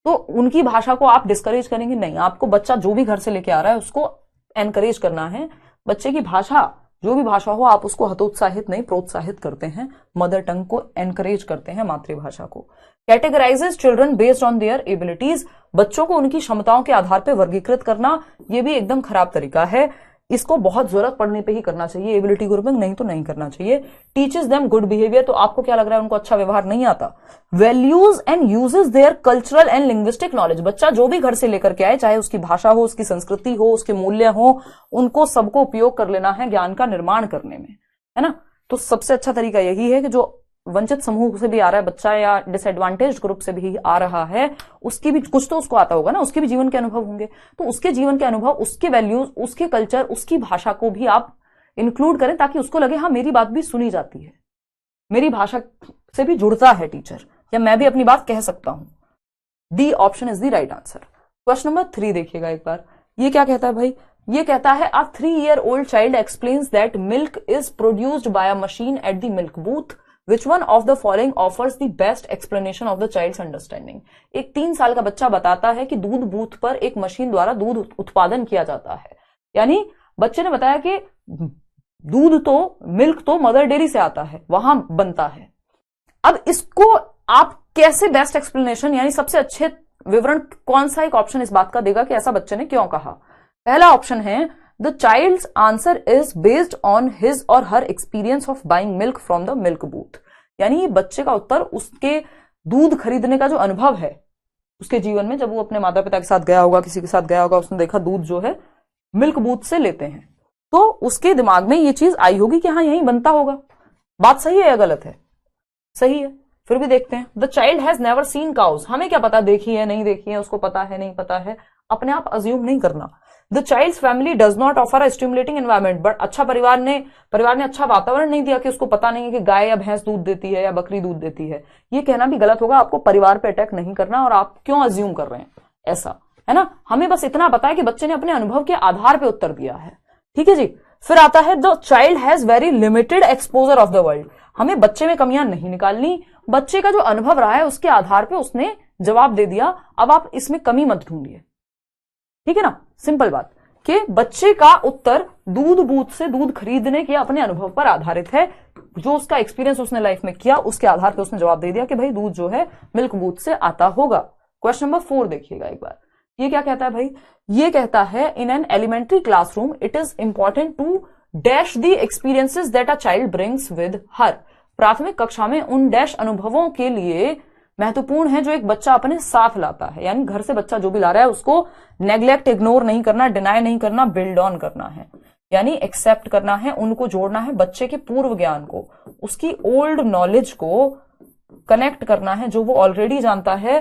तो उनकी भाषा को आप डिस्करेज करेंगे नहीं। आपको बच्चा जो भी घर से लेके आ रहा है उसको एनकरेज करना है। बच्चे की भाषा जो भी भाषा हो, आप उसको हतोत्साहित नहीं, प्रोत्साहित करते हैं, मदर टंग को एनकरेज करते हैं, मातृभाषा को। Categorises children based on there abilities, बच्चों को उनकी क्षमताओं के आधार पर वर्गीकृत करना, यह भी एकदम खराब तरीका है। इसको बहुत जरूरत पड़ने पे ही करना चाहिए, एबिलिटी ग्रुपिंग नहीं तो नहीं करना चाहिए। टीचेस देम गुड बिहेवियर, तो आपको क्या लग रहा है उनको अच्छा व्यवहार नहीं आता। Values and uses their cultural and linguistic knowledge, बच्चा जो भी घर से लेकर के आए, चाहे उसकी भाषा हो, उसकी संस्कृति हो, उसके मूल्य हो, उनको सबको उपयोग कर लेना है ज्ञान का निर्माण करने में, है ना। तो सबसे अच्छा तरीका यही है कि जो वंचित समूह से भी आ रहा है बच्चा, या डिसएडवांटेज ग्रुप से भी आ रहा है, उसकी भी कुछ तो उसको आता होगा ना, उसके भी जीवन के अनुभव होंगे, तो उसके जीवन के अनुभव, उसके वैल्यूज, उसके कल्चर, उसकी भाषा को भी आप इंक्लूड करें, ताकि उसको लगे हाँ मेरी बात भी सुनी जाती है, मेरी भाषा से भी जुड़ता है टीचर, या मैं भी अपनी बात कह सकता हूं। D option is the right answer. Question number 3 देखिएगा एक बार, ये क्या कहता है भाई, ये कहता है अ 3-year-old child explains that milk is produced by a machine at the milk booth. Which one of the following offers the best explanation of the child's understanding? एक 3 साल का बच्चा बताता है कि दूध बूथ पर एक मशीन द्वारा दूध उत्पादन किया जाता है, यानी बच्चे ने बताया कि दूध तो, मिल्क तो मदर डेयरी से आता है, वहां बनता है। अब इसको आप कैसे बेस्ट एक्सप्लेनेशन, यानी सबसे अच्छे विवरण कौन सा एक ऑप्शन इस बात का देगा कि ऐसा बच्चे ने क्यों कहा। पहला ऑप्शन है the child's answer is based on his और her experience of buying milk from the milk booth, यानी ये बच्चे का उत्तर उसके दूध खरीदने का जो अनुभव है उसके जीवन में, जब वो अपने माता पिता के साथ गया होगा, किसी के साथ गया होगा, उसने देखा दूध जो है मिल्क बूथ से लेते हैं, तो उसके दिमाग में ये चीज आई होगी कि हाँ यही बनता होगा। बात सही है या गलत है? सही है। फिर भी देखते हैं। The child has never seen cows, हमें क्या पता देखी है नहीं देखी है, उसको पता है नहीं पता है, अपने आप अज्यूम नहीं करना। The child's family does not offer a stimulating environment, but अच्छा परिवार ने अच्छा वातावरण नहीं दिया कि उसको पता नहीं है कि गाय या भैंस दूध देती है या बकरी दूध देती है। ये कहना भी गलत होगा। आपको परिवार पे अटैक नहीं करना, और आप क्यों अज्यूम कर रहे हैं ऐसा, है ना। हमें बस इतना पता है कि बच्चे ने अपने अनुभव के आधार पर उत्तर दिया है, ठीक है जी। फिर आता है the child has very limited exposure of the world, हमें बच्चे में कमियां नहीं निकालनी, बच्चे का जो अनुभव रहा है उसके आधार पे उसने जवाब दे दिया, अब आप इसमें कमी मत ढूंढिए, ठीक है ना। सिंपल बात कि बच्चे का उत्तर दूध बूथ से दूध खरीदने के अपने अनुभव पर आधारित है, जो उसका एक्सपीरियंस उसने लाइफ में किया उसके आधार पर उसने जवाब दे दिया कि भाई दूध जो है मिल्क बूथ से आता होगा। क्वेश्चन नंबर 4 देखिएगा एक बार, ये क्या कहता है भाई, ये कहता है in an elementary classroom it is important to dash the experiences that a child brings with her, प्राथमिक कक्षा में उन डैश अनुभवों के लिए महत्वपूर्ण है जो एक बच्चा अपने साथ लाता है, यानी घर से बच्चा जो भी ला रहा है उसको नेग्लेक्ट, इग्नोर नहीं करना, डिनाई नहीं करना, बिल्ड ऑन करना है, यानी एक्सेप्ट करना है, उनको जोड़ना है, बच्चे के पूर्व ज्ञान को, उसकी ओल्ड नॉलेज को कनेक्ट करना है, जो वो ऑलरेडी जानता है।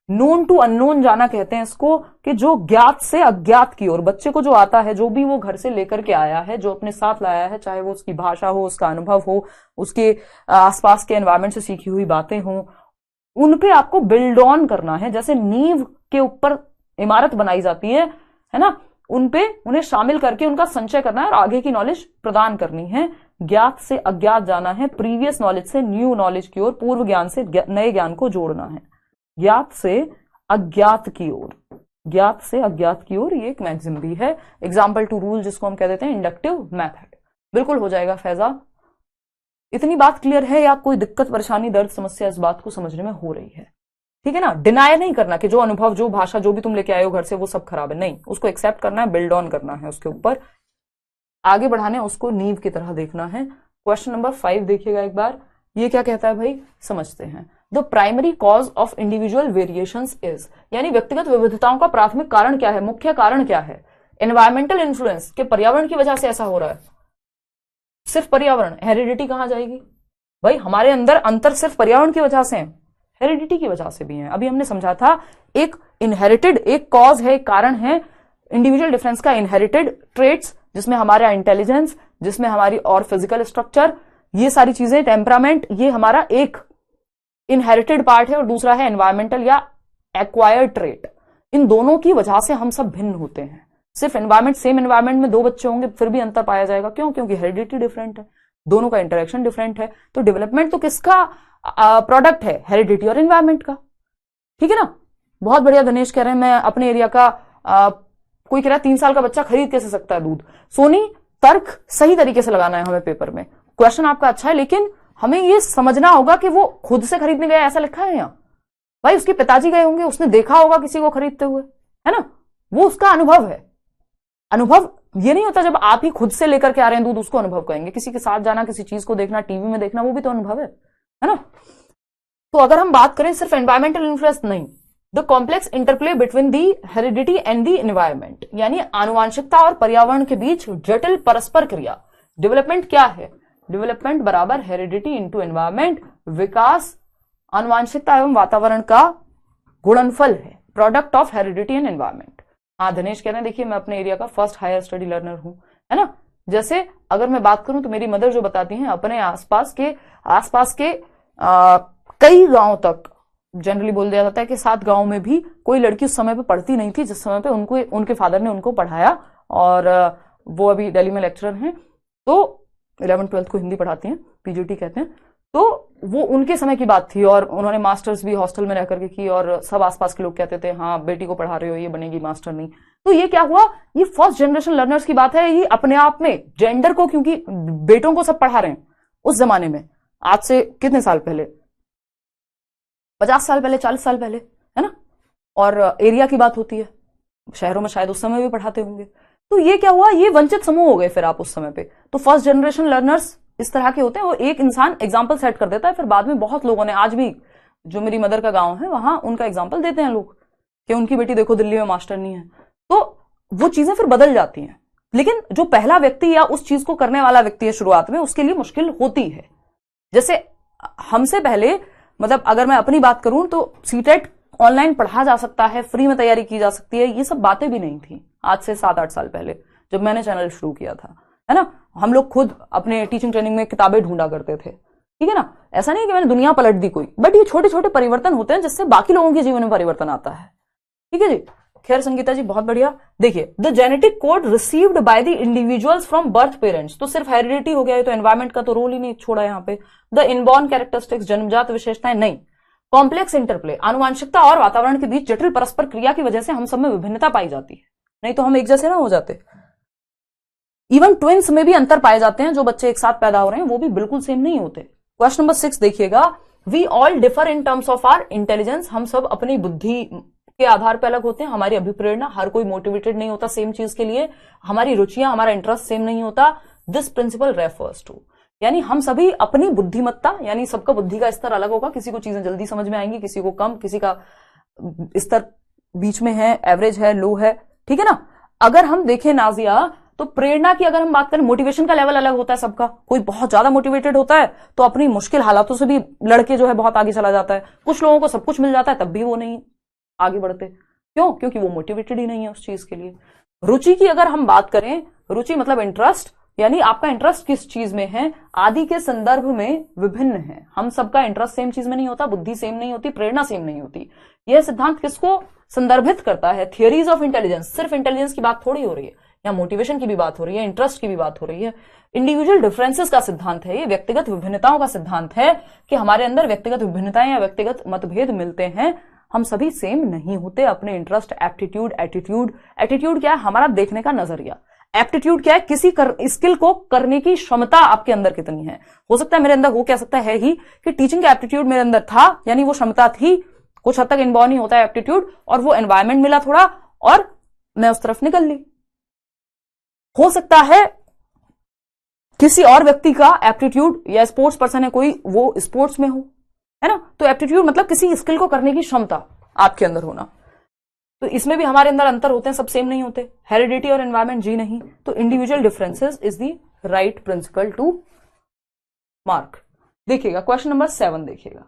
नोन टू अननोन जाना कहते हैं इसको, कि जो ज्ञात से अज्ञात की ओर बच्चे को जो आता है, जो भी वो घर से लेकर के आया है, जो अपने साथ लाया है, चाहे वो उसकी भाषा हो, उसका अनुभव हो, उसके आसपास के एनवायरमेंट से सीखी हुई बातें हों, उन पे आपको बिल्ड ऑन करना है। जैसे नींव के ऊपर इमारत बनाई जाती है ना, उन पे उन्हें शामिल करके उनका संचय करना है और आगे की नॉलेज प्रदान करनी है। ज्ञात से अज्ञात जाना है, प्रीवियस नॉलेज से न्यू नॉलेज की ओर, पूर्व ज्ञान से नए ज्ञान को जोड़ना है। ज्ञात से अज्ञात की ओर, ज्ञात से अज्ञात की ओर, ये एक मैक्सिम भी है। एग्जाम्पल टू रूल जिसको हम कह देते हैं इंडक्टिव मेथड। बिल्कुल हो जाएगा फैजा। इतनी बात क्लियर है या कोई दिक्कत परेशानी दर्द समस्या इस बात को समझने में हो रही है? ठीक है ना। डिनाई नहीं करना कि जो अनुभव, जो भाषा, जो भी तुम लेके आए हो घर से वो सब खराब है, नहीं, उसको एक्सेप्ट करना है, बिल्ड ऑन करना है, उसके ऊपर आगे बढ़ाने, उसको नींव की तरह देखना है। क्वेश्चन नंबर 5 देखिएगा एक बार, ये क्या कहता है भाई, समझते हैं। The primary cause of individual variations is, यानी व्यक्तिगत विविधताओं का प्राथमिक कारण क्या है, मुख्य कारण क्या है? एनवायरमेंटल इन्फ्लुएंस, के पर्यावरण की वजह से ऐसा हो रहा है। सिर्फ पर्यावरण, हेरिडिटी कहां जाएगी भाई? हमारे अंदर अंतर सिर्फ पर्यावरण की वजह से है, हेरिडिटी की वजह से भी है। अभी हमने समझा था एक इनहेरिटेड, एक कॉज है, एक कारण है इंडिविजुअल डिफरेंस का, इनहेरिटेड ट्रेट्स जिसमें हमारा इंटेलिजेंस, जिसमें हमारी और फिजिकल स्ट्रक्चर, ये सारी चीजें, टेम्परामेंट, ये हमारा एक इनहेरिटेड पार्ट है, और दूसरा है एनवायरमेंटल या एक्वायर्ड ट्रेट। इन दोनों की वजह से हम सब भिन्न होते हैं। सिर्फ एनवायरमेंट, सेम एनवायरमेंट में दो बच्चे होंगे फिर भी अंतर पाया जाएगा। क्यों? क्योंकि हेरिडिटी डिफरेंट है, दोनों का इंटरेक्शन डिफरेंट है। तो डेवलपमेंट तो किसका प्रोडक्ट है? हेरिडिटी और एनवायरमेंट का। ठीक है ना? बहुत बढ़िया। दिनेश कह रहे हैं मैं अपने एरिया का, कोई कह रहा है 3 साल का बच्चा खरीद कैसे सकता है दूध। सोनी, तर्क सही तरीके से लगाना है हमें पेपर में। क्वेश्चन आपका अच्छा है, लेकिन हमें ये समझना होगा कि वो खुद से खरीदने गया ऐसा लिखा है यहाँ? भाई उसके पिताजी गए होंगे, उसने देखा होगा किसी को खरीदते हुए, है ना? वो उसका अनुभव है। अनुभव ये नहीं होता जब आप ही खुद से लेकर के आ रहे हैं दूध, उसको अनुभव कहेंगे। किसी के साथ जाना, किसी चीज को देखना, टीवी में देखना, वो भी तो अनुभव है ना? तो अगर हम बात करें सिर्फ एनवायरमेंटल इन्फ्लुएंस नहीं, the complex interplay between the heredity and the environment, यानी आनुवांशिकता और पर्यावरण के बीच जटिल परस्पर क्रिया। डेवलपमेंट क्या है? डेवलपमेंट बराबर हेरिडिटी इंटू एनवायरमेंट, विकास आनुवांशिकता एवं वातावरण का गुणनफल है, product of heredity and environment. हाँ, धनेश कह रहे हैं देखिए मैं अपने एरिया का फर्स्ट हायर स्टडी लर्नर हूं, है ना? जैसे अगर मैं बात करूं तो मेरी मदर जो बताती हैं, अपने आसपास के कई गांव तक जनरली बोल दिया जाता है कि 7 गांव में भी कोई लड़की उस समय पे पढ़ती नहीं थी जिस समय पे उनके फादर ने उनको पढ़ाया, और वो अभी दिल्ली में लेक्चरर हैं, तो 11th-12th को हिंदी पढ़ाती हैं, पीजीटी कहते हैं। तो वो उनके समय की बात थी, और उन्होंने मास्टर्स भी हॉस्टल में रह करके की, और सब आसपास के लोग कहते थे हाँ बेटी को पढ़ा रहे हो, ये बनेगी मास्टर नहीं। तो ये क्या हुआ? ये फर्स्ट जनरेशन लर्नर्स की बात है। ये अपने आप में जेंडर को, क्योंकि बेटों को सब पढ़ा रहे हैं उस जमाने में, आज से कितने साल पहले, 50 साल पहले, 40 साल पहले, है ना? और एरिया की बात होती है, शहरों में शायद उस समय भी पढ़ाते होंगे। तो ये क्या हुआ? ये वंचित समूह हो गए फिर आप उस समय पे। तो फर्स्ट जनरेशन लर्नर्स इस तरह के होते हैं। वो एक इंसान एग्जाम्पल सेट कर देता है, फिर बाद में बहुत लोगों ने, आज भी जो मेरी मदर का गांव है वहां उनका एग्जाम्पल देते हैं लोग कि उनकी बेटी देखो दिल्ली में मास्टर नहीं है। तो वो चीजें फिर बदल जाती हैं, लेकिन जो पहला व्यक्ति या उस चीज को करने वाला व्यक्ति है शुरुआत में, उसके लिए मुश्किल होती है। जैसे हमसे पहले, मतलब अगर मैं अपनी बात करूं तो सीटेट ऑनलाइन पढ़ा जा सकता है, फ्री में तैयारी की जा सकती है, ये सब बातें भी नहीं थी आज से 7-8 साल पहले जब मैंने चैनल शुरू किया था, है ना? हम लोग खुद अपने टीचिंग ट्रेनिंग में किताबें ढूंढा करते थे। ठीक है ना? ऐसा नहीं कि मैंने दुनिया पलट दी कोई, बट ये छोटे छोटे परिवर्तन होते हैं जिससे बाकी लोगों के जीवन में परिवर्तन आता है। ठीक है जी? खैर संगीता जी बहुत बढ़िया। देखिए, the genetic code received by the individuals from birth parents, तो सिर्फ हेरिडिटी हो गया, तो एनवायरमेंट का तो रोल ही नहीं छोड़ा यहाँ पे। द इनबॉर्न कैरेक्टरिस्टिक्स, जन्मजात विशेषताएं नहीं। कॉम्प्लेक्स इंटरप्ले, आनुवांशिकता और वातावरण के बीच जटिल परस्पर क्रिया की वजह से हम सब में विभिन्नता पाई जाती है, नहीं तो हम एक जैसे ना हो जाते। इवन ट्विंस में भी अंतर पाए जाते हैं, जो बच्चे एक साथ पैदा हो रहे हैं वो भी बिल्कुल सेम नहीं होते। क्वेश्चन नंबर 6 देखिएगा, we all differ in terms of our intelligence, हम सब अपनी बुद्धि के आधार पर अलग होते हैं। हमारी अभिप्रेरणा, हर कोई मोटिवेटेड नहीं होता सेम चीज के लिए। हमारी रुचियां, हमारा इंटरेस्ट सेम नहीं होता। दिस प्रिंसिपल रेफर्स टू, यानी हम सभी अपनी बुद्धिमत्ता, यानी सबका बुद्धि का स्तर अलग होगा। किसी को चीजें जल्दी समझ में आएंगी, किसी को कम, किसी का स्तर बीच में है, एवरेज है, लो है। ठीक है ना? अगर हम देखें नाजिया, तो प्रेरणा की अगर हम बात करें, मोटिवेशन का लेवल अलग होता है सबका। कोई बहुत ज्यादा मोटिवेटेड होता है तो अपनी मुश्किल हालातों से भी लड़के जो है बहुत आगे चला जाता है। कुछ लोगों को सब कुछ मिल जाता है तब भी वो नहीं आगे बढ़ते। क्यों? क्योंकि वो मोटिवेटेड ही नहीं है उस चीज के लिए। रुचि की अगर हम बात करें, रुचि मतलब इंटरेस्ट, यानी आपका इंटरेस्ट किस चीज में है, आदि के संदर्भ में विभिन्न है। हम सबका इंटरेस्ट सेम चीज में नहीं होता, बुद्धि सेम नहीं होती, प्रेरणा सेम नहीं होती। यह सिद्धांत किसको संदर्भित करता है? Theories of intelligence. सिर्फ इंटेलिजेंस की बात थोड़ी हो रही है, या मोटिवेशन की भी बात हो रही है, इंटरेस्ट की भी बात हो रही है। इंडिविजुअल डिफरेंसेस का सिद्धांत है, ये व्यक्तिगत विभिन्नताओं का सिद्धांत है कि हमारे अंदर व्यक्तिगत विभिन्नताएं या व्यक्तिगत मतभेद मिलते हैं। हम सभी सेम नहीं होते। अपने इंटरेस्ट, एप्टीट्यूड, एटीट्यूड क्या है? हमारा देखने का नजरिया। एप्टीट्यूड क्या है? किसी स्किल को करने की क्षमता आपके अंदर कितनी है। हो सकता है मेरे अंदर, हो कह सकता है ही कि टीचिंग का एप्टीट्यूड मेरे अंदर था, यानी वो क्षमता थी, कुछ हद तक इनबॉर्न ही होता है एप्टीट्यूड, और वो एनवायरमेंट मिला थोड़ा और मैं उस तरफ निकल ली। हो सकता है किसी और व्यक्ति का एप्टीट्यूड, या स्पोर्ट्स पर्सन है कोई, वो स्पोर्ट्स में हो, है ना? तो एप्टीट्यूड मतलब किसी स्किल को करने की क्षमता आपके अंदर होना। तो इसमें भी हमारे अंदर अंतर होते हैं, सब सेम नहीं होते। हेरिडिटी और एनवायरमेंट जी नहीं। तो individual differences is the right principle to mark. देखिएगा क्वेश्चन नंबर 7 देखिएगा।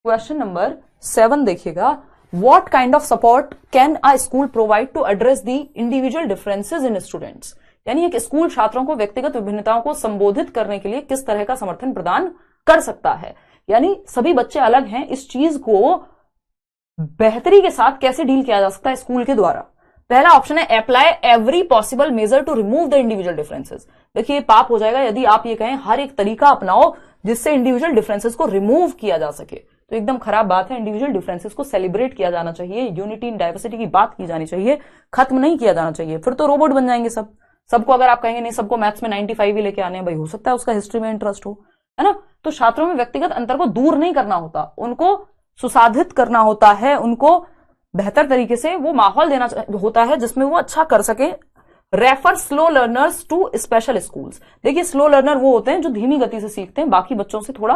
क्वेश्चन नंबर 7 देखिएगा, what kind of support can a school provide to address the individual differences in students, यानी एक स्कूल छात्रों को व्यक्तिगत विभिन्नताओं को संबोधित करने के लिए किस तरह का समर्थन प्रदान कर सकता है, यानी सभी बच्चे अलग हैं, इस चीज को बेहतरी के साथ कैसे डील किया जा सकता है स्कूल के द्वारा। पहला ऑप्शन है apply every possible measure to remove the individual differences. देखिए पाप हो जाएगा यदि आप ये कहें हर एक तरीका अपनाओ जिससे इंडिविजुअल डिफरेंसेस को रिमूव किया जा सके, तो एकदम खराब बात है। इंडिविजुअल डिफरेंसेस को सेलिब्रेट किया जाना चाहिए, यूनिटी इन डाइवर्सिटी की बात की जानी चाहिए, खत्म नहीं किया जाना चाहिए, फिर तो रोबोट बन जाएंगे सबको अगर आप कहेंगे नहीं सबको मैथ्स में 95 ही लेके आने हैं, भाई हो सकता है उसका हिस्ट्री में इंटरेस्ट हो, है ना। तो छात्रों में व्यक्तिगत अंतर को दूर नहीं करना होता, उनको सुसाधित करना होता है, उनको बेहतर तरीके से वो माहौल देना होता है जिसमें वो अच्छा कर सके। Refer slow learners to special schools. देखिए स्लो लर्नर वो होते हैं जो धीमी गति से सीखते हैं, बाकी बच्चों से थोड़ा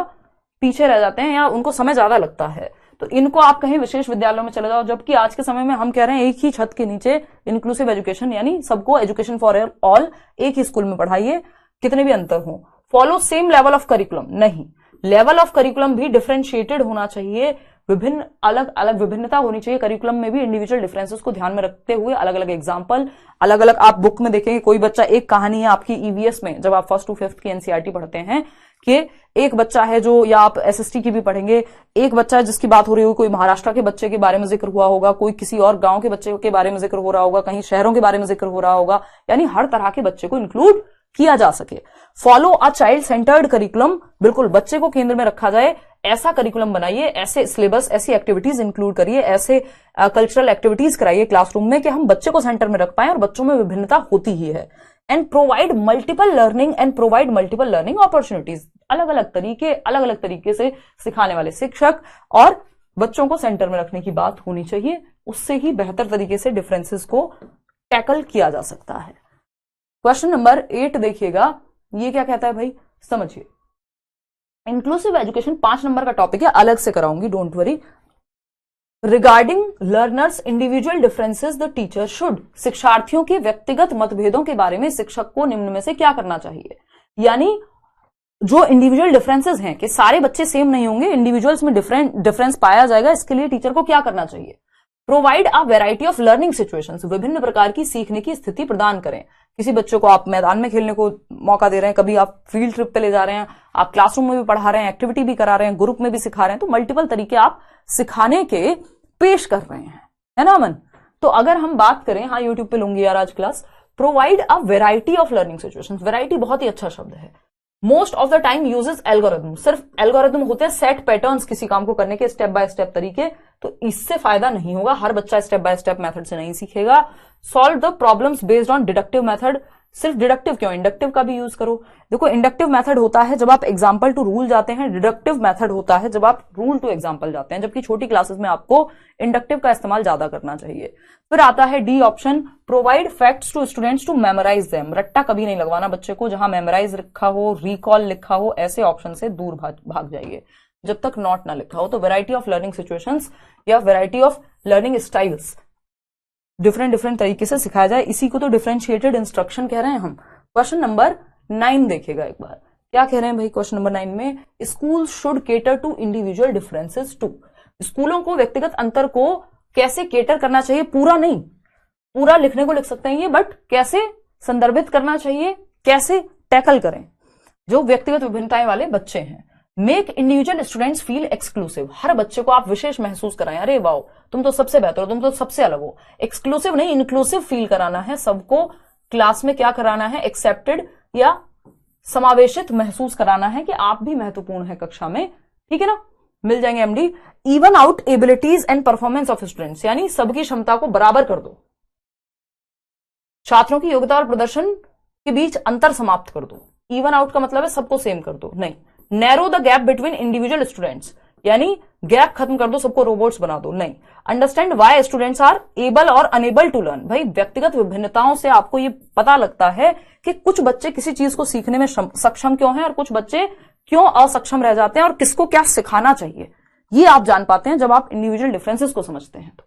पीछे रह जाते हैं या उनको समय ज्यादा लगता है, तो इनको आप कहीं विशेष विद्यालयों में चले जाओ। जबकि आज के समय में हम कह रहे हैं एक ही छत के नीचे इंक्लूसिव एजुकेशन, यानी सबको एजुकेशन फॉर ऑल एक ही स्कूल में पढ़ाइए, कितने भी अंतर हो। Follow same level of curriculum, नहीं, लेवल ऑफ करिकुलम भी डिफरेंशिएटेड होना चाहिए, विभिन्न अलग अलग विभिन्नता होनी चाहिए करिकुलम में भी, इंडिविजुअल डिफरेंसेस को ध्यान में रखते हुए अलग अलग एग्जाम्पल, अलग अलग आप बुक में देखेंगे कोई बच्चा, एक कहानी है आपकी ईवीएस में जब आप 1st to 5th की एनसीईआरटी पढ़ते हैं कि एक बच्चा है जो, या आप एसएसटी की भी पढ़ेंगे, एक बच्चा है जिसकी बात हो रही होगी, कोई महाराष्ट्र के बच्चे के बारे में जिक्र हुआ होगा, कोई किसी और गांव के बच्चे के बारे में जिक्र हो रहा होगा, कहीं शहरों के बारे में जिक्र हो रहा होगा, यानी हर तरह के बच्चे को इंक्लूड किया जा सके। Follow a child centred curriculum, बिल्कुल बच्चे को केंद्र में रखा जाए ऐसा करिकुलम बनाइए, ऐसे सिलेबस, ऐसी एक्टिविटीज इंक्लूड करिए, ऐसे कल्चरल एक्टिविटीज कराइए क्लासरूम में कि हम बच्चे को सेंटर में रख पाए और बच्चों में विभिन्नता होती ही है। And provide multiple learning opportunities, अलग अलग तरीके से सिखाने वाले शिक्षक और बच्चों को सेंटर में रखने की बात होनी चाहिए, उससे ही बेहतर तरीके से डिफरेंसेस को टैकल किया जा सकता है। क्वेश्चन नंबर 8 देखिएगा, ये क्या कहता है भाई, समझिए। इंक्लूसिव एजुकेशन 5 नंबर का टॉपिक है, अलग से कराऊंगी, don't worry. Regarding learners individual differences the teacher should, शिक्षार्थियों के व्यक्तिगत मतभेदों के बारे में शिक्षक को निम्न में से क्या करना चाहिए, यानी जो इंडिविजुअल डिफरेंसेस हैं कि सारे बच्चे सेम नहीं होंगे, इंडिविजुअल्स में डिफरेंस पाया जाएगा, इसके लिए टीचर को क्या करना चाहिए। Provide a variety of learning situations, विभिन्न प्रकार की सीखने की स्थिति प्रदान करें। किसी बच्चों को आप मैदान में खेलने को मौका दे रहे हैं, कभी आप फील्ड ट्रिप पे ले जा रहे हैं, आप क्लासरूम में भी पढ़ा रहे हैं, एक्टिविटी भी करा रहे हैं, ग्रुप में भी सिखा रहे हैं, तो मल्टीपल तरीके आप सिखाने के पेश कर रहे हैं, है ना अमन। तो अगर हम बात करें, हाँ यूट्यूब पे लूंगी यार आज class, provide a variety of learning situations, variety बहुत ही अच्छा शब्द है। Most of the time uses algorithm, सिर्फ एल्गोरिथम होते हैं सेट पैटर्न्स किसी काम को करने के, स्टेप बाय स्टेप तरीके, तो इससे फायदा नहीं होगा, हर बच्चा स्टेप बाय स्टेप मेथड से नहीं सीखेगा। Solve the problems based on deductive method, सिर्फ डिडक्टिव क्यों, इंडक्टिव का भी यूज करो। देखो इंडक्टिव मेथड होता है जब आप एग्जाम्पल टू रूल जाते हैं, डिडक्टिव मेथड होता है जब आप रूल टू एग्जाम्पल जाते हैं, जबकि छोटी क्लासेस में आपको इंडक्टिव का इस्तेमाल ज्यादा करना चाहिए। फिर आता है D option, provide facts to students to memorize them, रट्टा कभी नहीं लगवाना बच्चे को, जहां मेमोराइज लिखा हो, रिकॉल लिखा हो, ऐसे ऑप्शन से दूर भाग जाइए जब तक नॉट ना लिखा हो। तो वेराइटी ऑफ लर्निंग सिचुएशंस या variety of learning styles, different तरीके से सिखाया जाए, इसी को तो डिफरेंशिएटेड इंस्ट्रक्शन कह रहे हैं हम। क्वेश्चन नंबर 9 देखिएगा एक बार, क्या कह रहे हैं भाई क्वेश्चन नंबर 9 में, school should cater to individual differences to, स्कूलों को व्यक्तिगत अंतर को कैसे केटर करना चाहिए, पूरा नहीं, पूरा लिखने को लिख सकते हैं ये, बट कैसे संदर्भित करना चाहिए, कैसे टैकल करें जो व्यक्तिगत विभिन्नताएं वाले बच्चे हैं। Make individual students feel exclusive, हर बच्चे को आप विशेष महसूस कराएं, अरे वाओ तुम तो सबसे बेहतर हो, तुम तो सबसे अलग हो। एक्सक्लूसिव नहीं, इंक्लूसिव फील कराना है, सबको क्लास में क्या कराना है, एक्सेप्टेड या समावेशित महसूस कराना है कि आप भी महत्वपूर्ण है कक्षा में, ठीक है ना। मिल जाएंगे MD. Even out abilities and performance of students, यानी सबकी क्षमता को बराबर कर दो, छात्रों की योग्यता और प्रदर्शन के बीच अंतर समाप्त कर दो। इवन आउट का मतलब है सबको सेम कर दो, नहीं। Narrow the gap between individual students, यानी गैप खत्म कर दो, सबको रोबोट्स बना दो, नहीं। Understand why students are able or unable to learn, भाई व्यक्तिगत विभिन्नताओं से आपको ये पता लगता है कि कुछ बच्चे किसी चीज को सीखने में सक्षम क्यों हैं और कुछ बच्चे क्यों असक्षम रह जाते हैं और किसको क्या सिखाना चाहिए, ये आप जान पाते हैं जब आप इंडिविजुअल डिफरेंसेस को समझते हैं तो,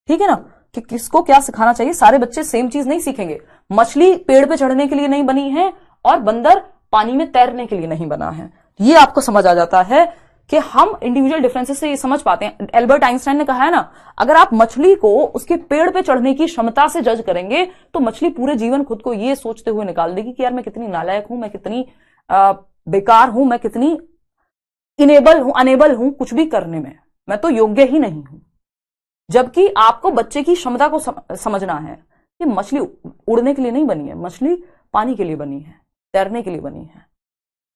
ठीक है ना, कि किसको क्या सिखाना चाहिए। सारे बच्चे सेम चीज नहीं सीखेंगे, मछली पेड़ पे चढ़ने के लिए नहीं बनी है और बंदर पानी में तैरने के लिए नहीं बना है, ये आपको समझ आ जाता है कि हम इंडिविजुअल डिफरेंसेस से ये समझ पाते हैं। एल्बर्ट आइंस्टाइन ने कहा है ना, अगर आप मछली को उसके पेड़ पे चढ़ने की क्षमता से जज करेंगे तो मछली पूरे जीवन खुद को ये सोचते हुए निकाल देगी कि यार मैं कितनी नालायक हूं, मैं कितनी बेकार हूं, मैं कितनी अनेबल हूं कुछ भी करने में, मैं तो योग्य ही नहीं हूं। जबकि आपको बच्चे की क्षमता को समझना है कि मछली उड़ने के लिए नहीं बनी है, मछली पानी के लिए बनी है, तैरने के लिए बनी है,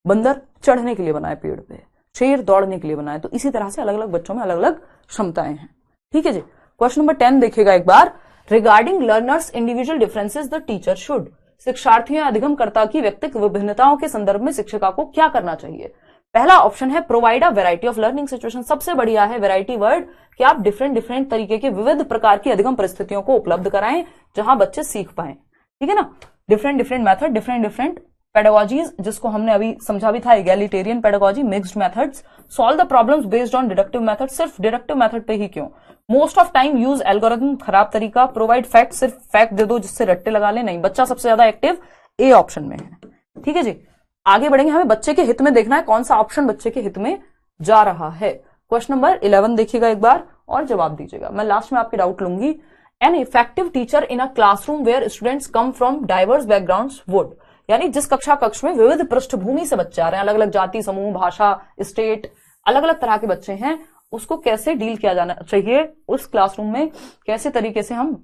बंदर चढ़ने के लिए बना है पेड़ पे, शेर दौड़ने के लिए बना है। तो इसी तरह से अलग अलग बच्चों में अलग अलग क्षमताएं हैं। ठीक है जी। क्वेश्चन नंबर 10 देखिएगा एक बार। Regarding learners individual differences the teacher should, शिक्षार्थियों या अधिगमकर्ता की व्यक्तिगत विभिन्नताओं के संदर्भ में शिक्षिका को क्या करना चाहिए। पहला ऑप्शन है provide a variety of learning situation. सबसे बढ़िया है वैरायटी वर्ड कि आप डिफरेंट तरीके के विविध प्रकार की अधिगम परिस्थितियों को उपलब्ध कराएं जहां बच्चे सीख पाएं। ठीक है ना। डिफरेंट मेथड, डिफरेंट पेडागोजीज, जिसको हमने अभी समझा भी था, egalitarian pedagogy, mixed methods, solve the problems based on deductive method. सिर्फ डिडक्टिव मेथड पे ही क्यों, most of time use algorithm, खराब तरीका। प्रोवाइड फैक्ट, सिर्फ फैक्ट दे दो जिससे रट्टे लगा ले, नहीं। बच्चा सबसे ज्यादा एक्टिव ए ऑप्शन में है। ठीक है जी। आगे बढ़ेंगे, हमें बच्चे के हित में देखना है कौन सा ऑप्शन बच्चे के हित में जा रहा है। क्वेश्चन नंबर 11 देखिएगा एक बार और जवाब दीजिएगा। मैं लास्ट में आपके डाउट लूंगी। An effective teacher in a classroom where students come from diverse backgrounds would, यानी जिस कक्ष में विविध पृष्ठभूमि से बच्चे आ रहे हैं, अलग अलग जाति, समूह, भाषा, स्टेट, अलग अलग तरह के बच्चे हैं, उसको कैसे डील किया जाना चाहिए, उस क्लासरूम में कैसे तरीके से हम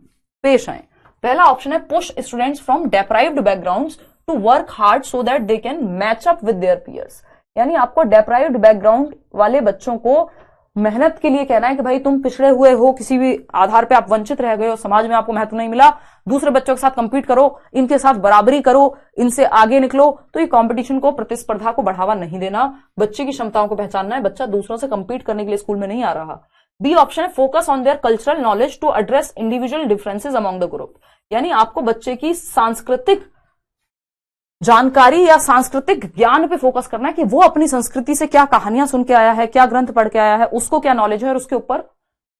पेश आए। पहला ऑप्शन है push students from deprived backgrounds to work hard so that they can match up with their peers, यानी आपको डेप्राइव्ड बैकग्राउंड वाले बच्चों को मेहनत के लिए कहना है कि भाई तुम पिछड़े हुए हो, किसी भी आधार पे आप वंचित रह गए हो, समाज में आपको महत्व नहीं मिला, दूसरे बच्चों के साथ कंपीट करो, इनके साथ बराबरी करो, इनसे आगे निकलो। तो ये कंपटीशन को, प्रतिस्पर्धा को बढ़ावा नहीं देना, बच्चे की क्षमताओं को पहचानना है। बच्चा दूसरों से कंपीट करने के लिए स्कूल में नहीं आ रहा। बी ऑप्शन है focus on their cultural knowledge to address individual differences among the group, यानी आपको बच्चे की सांस्कृतिक जानकारी या सांस्कृतिक ज्ञान पे फोकस करना है कि वो अपनी संस्कृति से क्या कहानियां सुन के आया है, क्या ग्रंथ पढ़ के आया है, उसको क्या नॉलेज है और उसके ऊपर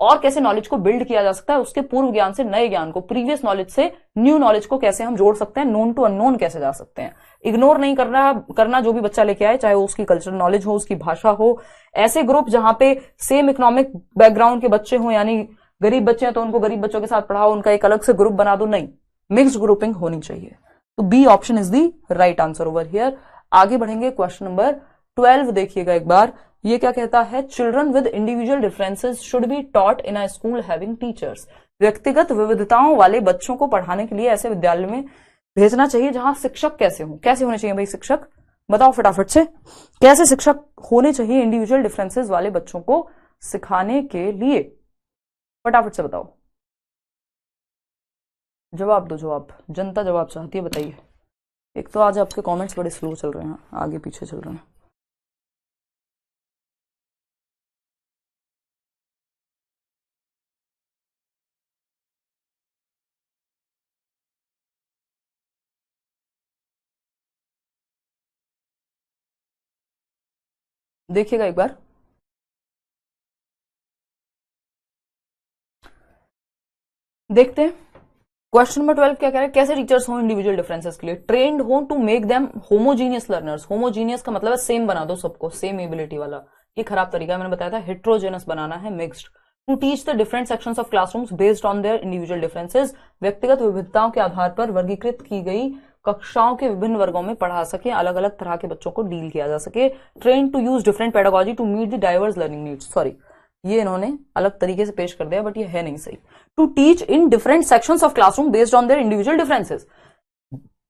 और कैसे नॉलेज को बिल्ड किया जा सकता है, उसके पूर्व ज्ञान से नए ज्ञान को, प्रीवियस नॉलेज से न्यू नॉलेज को कैसे हम जोड़ सकते हैं, नोन टू अननोन कैसे जा सकते हैं। इग्नोर नहीं करना जो भी बच्चा लेके आए, चाहे वो उसकी कल्चरल नॉलेज हो, उसकी भाषा हो। ऐसे ग्रुप जहां पे सेम इकोनॉमिक बैकग्राउंड के बच्चे हों, यानी गरीब बच्चे हैं तो उनको गरीब बच्चों के साथ पढ़ाओ, उनका एक अलग से ग्रुप बना दो, नहीं, मिक्स्ड ग्रुपिंग होनी चाहिए। तो B option is the right answer over here. आगे बढ़ेंगे, क्वेश्चन नंबर 12 देखिएगा एक बार। ये क्या कहता है, children with individual differences should be taught in a school having teachers, व्यक्तिगत विविधताओं वाले बच्चों को पढ़ाने के लिए ऐसे विद्यालय में भेजना चाहिए जहां शिक्षक कैसे होने चाहिए भाई शिक्षक, बताओ फटाफट से, कैसे शिक्षक होने चाहिए इंडिविजुअल डिफरेंसेस वाले बच्चों को सिखाने के लिए, फटाफट से बताओ, जवाब दो, जवाब, जनता जवाब चाहती है, बताइए। एक तो आज आपके कमेंट्स बड़े स्लो चल रहे हैं, आगे पीछे चल रहे हैं। देखिएगा एक बार, देखते हैं क्वेश्चन नंबर 12 क्या कह रहा है, कैसे टीचर्स हो इंडिविजुअल डिफरेंसेस के लिए, ट्रेंड हो to make them homogeneous learners. Homogeneous का मतलब है सेम बना दो सबको, सेम एबिलिटी वाला, ये खराब तरीका है, मैंने बताया था। हेट्रोजेनस बनाना है, mixed. To teach the different sections of classrooms based on their individual differences, व्यक्तिगत विविधताओं के आधार पर वर्गीकृत की गई कक्षाओं के विभिन्न वर्गों में पढ़ा सके, अलग अलग तरह के बच्चों को डील किया जा सके। Train to use different pedagogy to meet the diverse learning needs, sorry ये इन्होंने अलग तरीके से पेश कर दिया बट ये है नहीं सही। To teach in different sections of classroom based on their individual differences,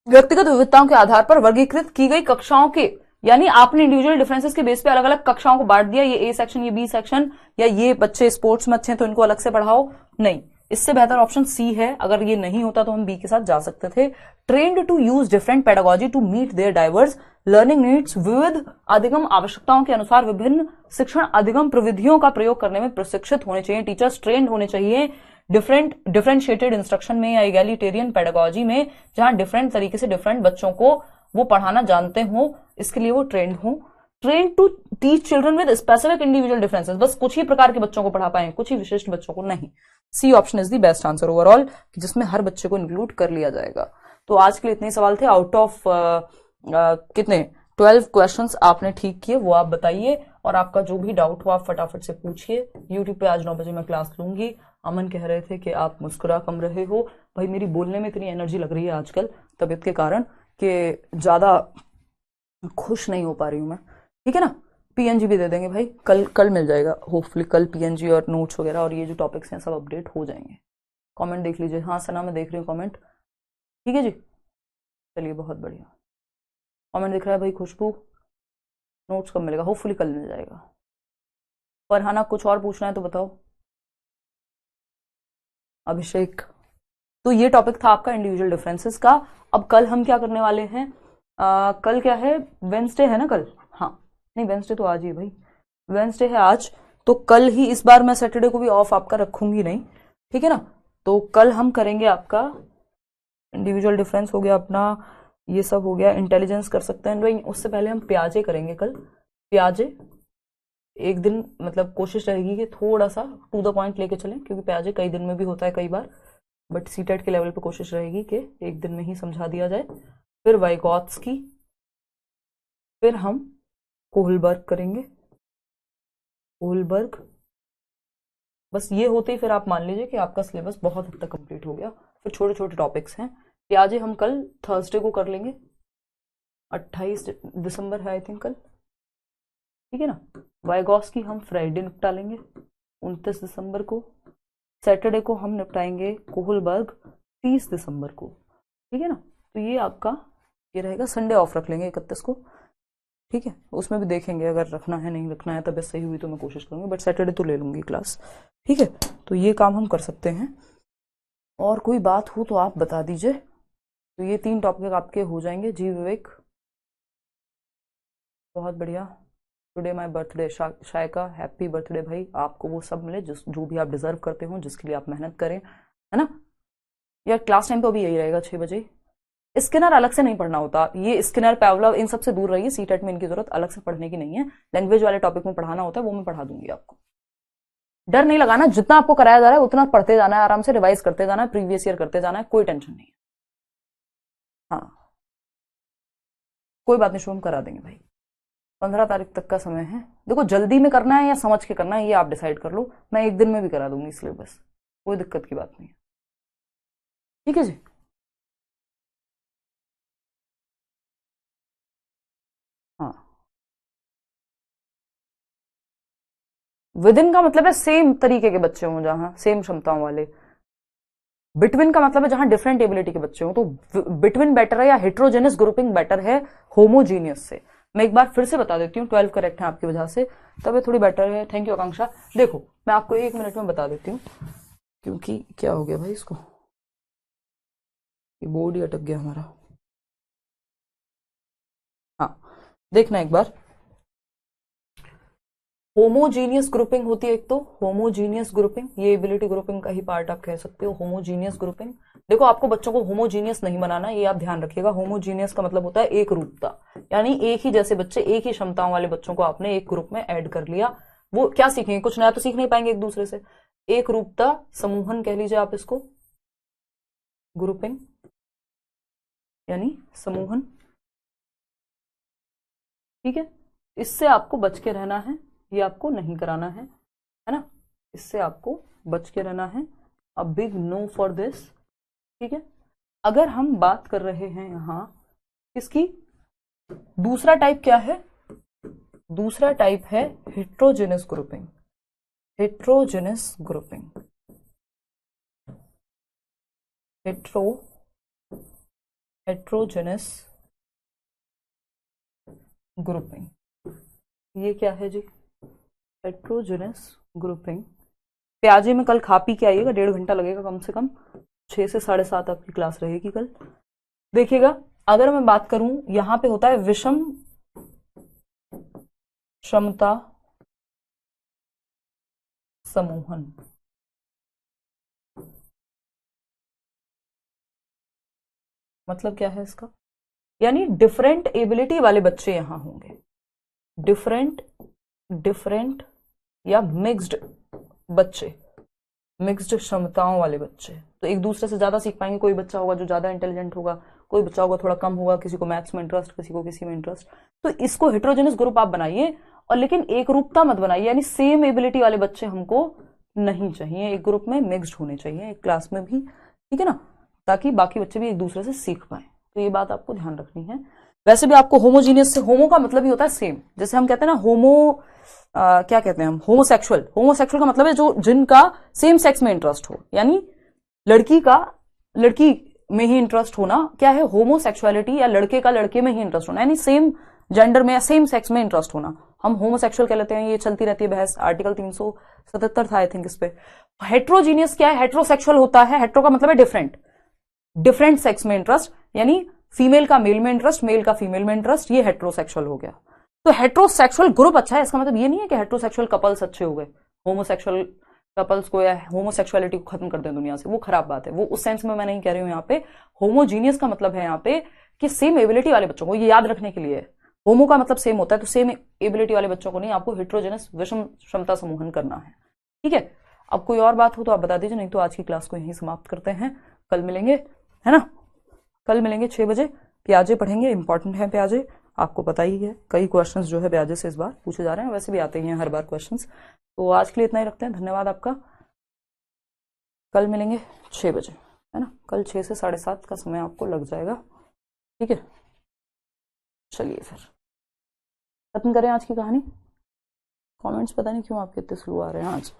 व्यक्तिगत विविधताओं के आधार पर वर्गीकृत की गई कक्षाओं के, यानी आपने इंडिविजुअल डिफरेंसेस के बेस पे अलग अलग कक्षाओं को बांट दिया, ये ए सेक्शन, ये बी सेक्शन, या ये बच्चे स्पोर्ट्स में अच्छे हैं तो इनको अलग से पढ़ाओ, नहीं। इससे बेहतर ऑप्शन सी है। अगर ये नहीं होता तो हम बी के साथ जा सकते थे। Trained to use different pedagogy to meet their diverse learning needs, विविध अधिगम आवश्यकताओं के अनुसार विभिन्न शिक्षण अधिगम प्रविधियों का प्रयोग करने में प्रशिक्षित होने चाहिए। टीचर्स ट्रेंड होने चाहिए डिफरेंशिएटेड इंस्ट्रक्शन में या एगैलिटेरियन पेडागोजी में, जहां डिफरेंट तरीके से डिफरेंट बच्चों को वो पढ़ाना जानते हो, इसके लिए वो ट्रेंड हो। Train to teach children with specific individual differences, बस कुछ ही प्रकार के बच्चों को पढ़ा पाए, कुछ ही विशिष्ट बच्चों को नहीं। C option is the best answer overall, जिसमें हर बच्चे को इंक्लूड कर लिया जाएगा। तो आज के लिए इतने सवाल थे आउट ऑफ कितने 12 क्वेश्चंस आपने ठीक किए, वो आप बताइए, और आपका जो भी डाउट हो आप फटाफट से पूछिए। यूट्यूब पे आज 9 बजे मैं क्लास लूंगी। अमन कह रहे थे कि आप मुस्कुरा कम रहे हो। भाई मेरी बोलने में इतनी एनर्जी लग रही है आजकल तबीयत के कारण कि ज्यादा खुश नहीं हो पा रही हूं मैं, ठीक है ना। पीएनजी भी दे देंगे भाई, कल कल मिल जाएगा होपफुली, कल पीएनजी और नोट्स वगैरह और ये जो टॉपिक्स हैं सब अपडेट हो जाएंगे। कमेंट देख लीजिए। हाँ सना मैं देख रही हूँ कमेंट, ठीक है जी, चलिए बहुत बढ़िया। कमेंट दिख रहा है भाई खुशबू, नोट्स कब मिलेगा? होपफुली कल मिल जाएगा। फरहाना कुछ और पूछना है तो बताओ। अभिषेक, तो ये टॉपिक था आपका इंडिविजुअल डिफरेंसेस का। अब कल हम क्या करने वाले हैं? कल क्या है? वेंसडे है ना कल? हाँ नहीं, वेंसडे तो आज ही है भाई, वेंसडे है आज, तो कल ही, इस बार मैं सैटरडे को भी ऑफ आपका रखूंगी नहीं, ठीक है ना। तो कल हम करेंगे आपका इंडिविजुअल डिफरेंस हो गया अपना, ये सब हो गया, इंटेलिजेंस कर सकते हैं ड्राइंग। उससे पहले हम प्याजे करेंगे कल। प्याजे एक दिन, मतलब कोशिश रहेगी कि थोड़ा सा टू द पॉइंट लेके चलें, क्योंकि प्याजे कई दिन में भी होता है कई बार, बट सीटेट के लेवल पे कोशिश रहेगी कि एक दिन में ही समझा दिया जाए। फिर वाइगॉत्स्की, फिर हम कोहलबर्ग करेंगे, कोहलबर्ग। बस ये होते ही फिर आप मान लीजिए कि आपका सिलेबस बहुत हद तक कंप्लीट हो गया। फिर छोटे छोटे टॉपिक्स हैं। प्याजे हम कल थर्सडे को कर लेंगे, 28 दिसंबर है आई थिंक कल, ठीक है ना। वाइगॉत्स्की हम फ्राइडे निपटा लेंगे 29 दिसंबर को। सैटरडे को हम निपटाएंगे कोहलबर्ग 30 दिसंबर को, ठीक है ना। तो ये आपका ये रहेगा। संडे ऑफ रख लेंगे 31 को, ठीक है। उसमें भी देखेंगे अगर रखना है नहीं रखना है, तबीयत सही हुई तो मैं कोशिश करूंगी, बट सैटरडे तो ले लूंगी क्लास, ठीक है। तो ये काम हम कर सकते हैं। और कोई बात हो तो आप बता दीजिए। तो ये 3 टॉपिक आपके हो जाएंगे। जी विवेक, बहुत बढ़िया। Today my birthday, Shayka happy birthday भाई, आपको वो सब मिले जो भी आप डिजर्व करते हो, जिसके लिए आप मेहनत करें, है ना। यार क्लास टाइम तो अभी यही रहेगा 6 बजे। स्किनर अलग से नहीं पढ़ना होता, ये स्किनर पावलोव इन सब से दूर रहिए। सीटेट में इनकी जरूरत अलग से पढ़ने की नहीं है। लैंग्वेज वाले टॉपिक में पढ़ाना होता है, वो मैं पढ़ा दूंगी आपको। डर नहीं लगाना, जितना आपको कराया जा रहा है उतना पढ़ते जाना है, आराम से रिवाइज करते जाना है, प्रीवियस ईयर करते जाना है, कोई टेंशन नहीं है। हाँ कोई बात नहीं, शुभम करा देंगे भाई। 15 तारीख तक का समय है। देखो जल्दी में करना है या समझ के करना है ये आप डिसाइड कर लो, मैं एक दिन में भी करा दूंगी सिलेबस, कोई दिक्कत की बात नहीं है, ठीक है जी। हाँ विद इन का मतलब है सेम तरीके के बच्चे हों, जहां सेम क्षमताओं वाले। बिटवीन का मतलब है जहां डिफरेंट एबिलिटी के बच्चे हों। तो बिटवीन बेटर है या हेट्रोजेनस ग्रुपिंग बेटर है होमोजीनियस से? मैं एक बार फिर से बता देती हूँ, 12 करेक्ट है आपकी वजह से, तब ये थोड़ी बेटर है। थैंक यू आकांक्षा। देखो मैं आपको 1 मिनट में बता देती हूँ, क्योंकि क्या हो गया भाई इसको, ये बोर्ड ही अटक गया हमारा। हाँ देखना एक बार, होमोजीनियस ग्रुपिंग होती है एक, तो होमोजीनियस ग्रुपिंग, ये एबिलिटी ग्रुपिंग का ही पार्ट आप कह सकते हो, होमोजीनियस ग्रुपिंग। देखो आपको बच्चों को होमोजीनियस नहीं बनाना, ये आप ध्यान रखिएगा। होमोजीनियस का मतलब होता है एक रूपता, यानी एक ही जैसे बच्चे, एक ही क्षमताओं वाले बच्चों को आपने एक ग्रुप में ऐड कर लिया। वो क्या सीखेंगे? कुछ नया तो सीख नहीं पाएंगे एक दूसरे से। एक रूपता, समूहन कह लीजिए आप इसको, ग्रुपिंग यानी समूहन, ठीक है। इससे आपको बच के रहना है, ये आपको नहीं कराना है ना, इससे आपको बच के रहना है। A big no for this, ठीक है। अगर हम बात कर रहे हैं यहां इसकी, दूसरा टाइप क्या है? दूसरा टाइप है heterogeneous grouping, heterogeneous grouping, heterogeneous grouping. ये क्या है जी? Heterogeneous grouping. प्याजे में कल खा पी के आइएगा, 1.5 घंटा लगेगा कम से कम, 6 से 7:30 आपकी क्लास रहेगी कल। देखिएगा अगर मैं बात करूं, यहां पे होता है विषम क्षमता समूहन। मतलब क्या है इसका? यानी डिफरेंट एबिलिटी वाले बच्चे यहां होंगे, डिफरेंट या मिक्स्ड बच्चे, मिक्स्ड क्षमताओं वाले बच्चे। तो एक दूसरे से ज्यादा सीख पाएंगे। कोई बच्चा होगा जो ज्यादा इंटेलिजेंट होगा, कोई बच्चा होगा थोड़ा कम होगा, किसी को मैथ्स में इंटरेस्ट, किसी को किसी में इंटरेस्ट, तो इसको हेट्रोजेनस ग्रुप आप बनाइए, और लेकिन एक रूपता मत बनाइए, यानी सेम एबिलिटी वाले बच्चे हमको नहीं चाहिए, एक ग्रुप में मिक्स्ड होने चाहिए एक क्लास में भी, ठीक है ना, ताकि बाकी बच्चे भी एक दूसरे से सीख पाए। तो ये बात आपको ध्यान रखनी है। वैसे भी आपको होमोजीनियस से, होमो का मतलब ही होता है सेम, जैसे हम कहते हैं ना होमो, क्या कहते हैं हम, होमोसेक्सुअल। होमोसेक्सुअल का मतलब है जो जिनका सेम सेक्स में इंटरेस्ट हो, यानी लड़की का लड़की में ही इंटरेस्ट होना क्या है, होमोसेक्सुअलिटी, या लड़के का लड़के में ही इंटरेस्ट होना, यानी सेम जेंडर में या सेम सेक्स में इंटरेस्ट होना, हम होमोसेक्सुअल कहते हैं। ये चलती रहती है बहस, आर्टिकल 377 था आई थिंक इस पे। हेट्रोजीनियस क्या है, हेट्रोसेक्सुअल होता है, हेट्रो का मतलब है डिफरेंट, डिफरेंट सेक्स में इंटरेस्ट, यानी फीमेल का मेल में इंटरेस्ट, मेल का फीमेल में इंटरेस्ट, ये हेट्रोसेक्सुअल हो गया। तो हेट्रोसेक्सुअल ग्रुप अच्छा है, इसका मतलब ये नहीं है कि हेट्रोसेक्सुअल कपल्स अच्छे हो गए, होमोसेक्सुअल कपल्स को या होमोसेक्सुअलिटी को खत्म कर दें दुनिया से, वो खराब बात है, वो उस सेंस में मैं नहीं कह रही हूं। यहाँ पे होमोजीनियस का मतलब है यहाँ पे कि सेम एबिलिटी वाले बच्चों को, ये याद रखने के लिए है। होमो का मतलब सेम होता है, तो सेम एबिलिटी वाले बच्चों को नहीं, आपको हेट्रोजेनस विषम क्षमता समूहन करना है, ठीक है। अब कोई और बात हो तो आप बता दीजिए, नहीं तो आज की क्लास को यहीं समाप्त करते हैं, कल मिलेंगे, है ना, कल मिलेंगे 6 बजे। प्याजे पढ़ेंगे, इंपॉर्टेंट है प्याजे, आपको पता ही है, कई क्वेश्चंस जो है प्याजे से इस बार पूछे जा रहे हैं, वैसे भी आते ही हैं हर बार क्वेश्चंस। तो आज के लिए इतना ही रखते हैं, धन्यवाद आपका, कल मिलेंगे 6 बजे, है ना, कल 6 से 7:30 का समय आपको लग जाएगा, ठीक है। चलिए फिर खत्म करें आज की कहानी। कमेंट्स पता नहीं क्यों आपके इतने स्लो आ रहे हैं आज।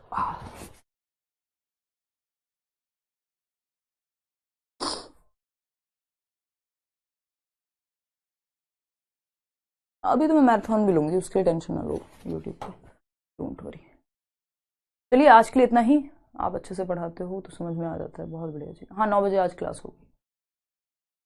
अभी तो मैं मैराथन भी लूंगी, उसके लिए टेंशन ना लो यूट्यूब पे, डोंट वरी। चलिए आज के लिए इतना ही, आप अच्छे से पढ़ाते हो तो समझ में आ जाता है, बहुत बढ़िया जी। हाँ 9 बजे आज क्लास होगी।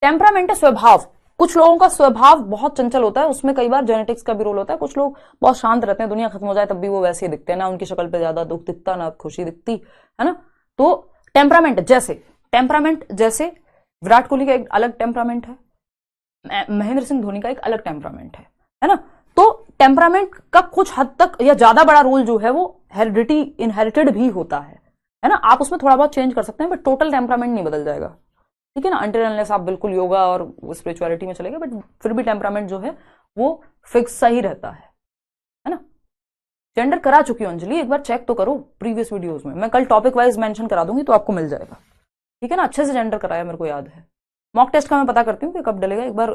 टेम्परामेंट है स्वभाव, कुछ लोगों का स्वभाव बहुत चंचल होता है, उसमें कई बार जेनेटिक्स का भी रोल होता है। कुछ लोग बहुत शांत रहते हैं, दुनिया खत्म हो जाए तब भी वो वैसे ही दिखते हैं, ना उनकी शक्ल पे ज्यादा दुख दिखता ना खुशी दिखती, है ना। तो टेम्परामेंट जैसे विराट कोहली का एक अलग टेम्परामेंट है, महेंद्र सिंह धोनी का एक अलग टेम्परामेंट है ना। तो टेम्परामेंट का कुछ हद तक या ज्यादा बड़ा रोल जो है वो हेरिडिटी, इनहेरिटेड भी होता है ना। आप उसमें थोड़ा बहुत चेंज कर सकते हैं, बट टोटल टेम्परामेंट नहीं बदल जाएगा, ठीक है ना, अनटिल अनलेस आप बिल्कुल योगा और स्पिरिचुअलिटी में चलेंगे, बट फिर भी टेम्परामेंट जो है वो फिक्स सा ही रहता है ना। जेंडर करा चुकी हूं अंजलि, एक बार चेक तो करो प्रीवियस वीडियोस में, मैं कल टॉपिक वाइज मेंशन करा दूंगी तो आपको मिल जाएगा, ठीक है ना। अच्छे से जेंडर कराया, मेरे को याद है। मॉक टेस्ट का मैं पता करती हूँ कि कब डलेगा, एक बार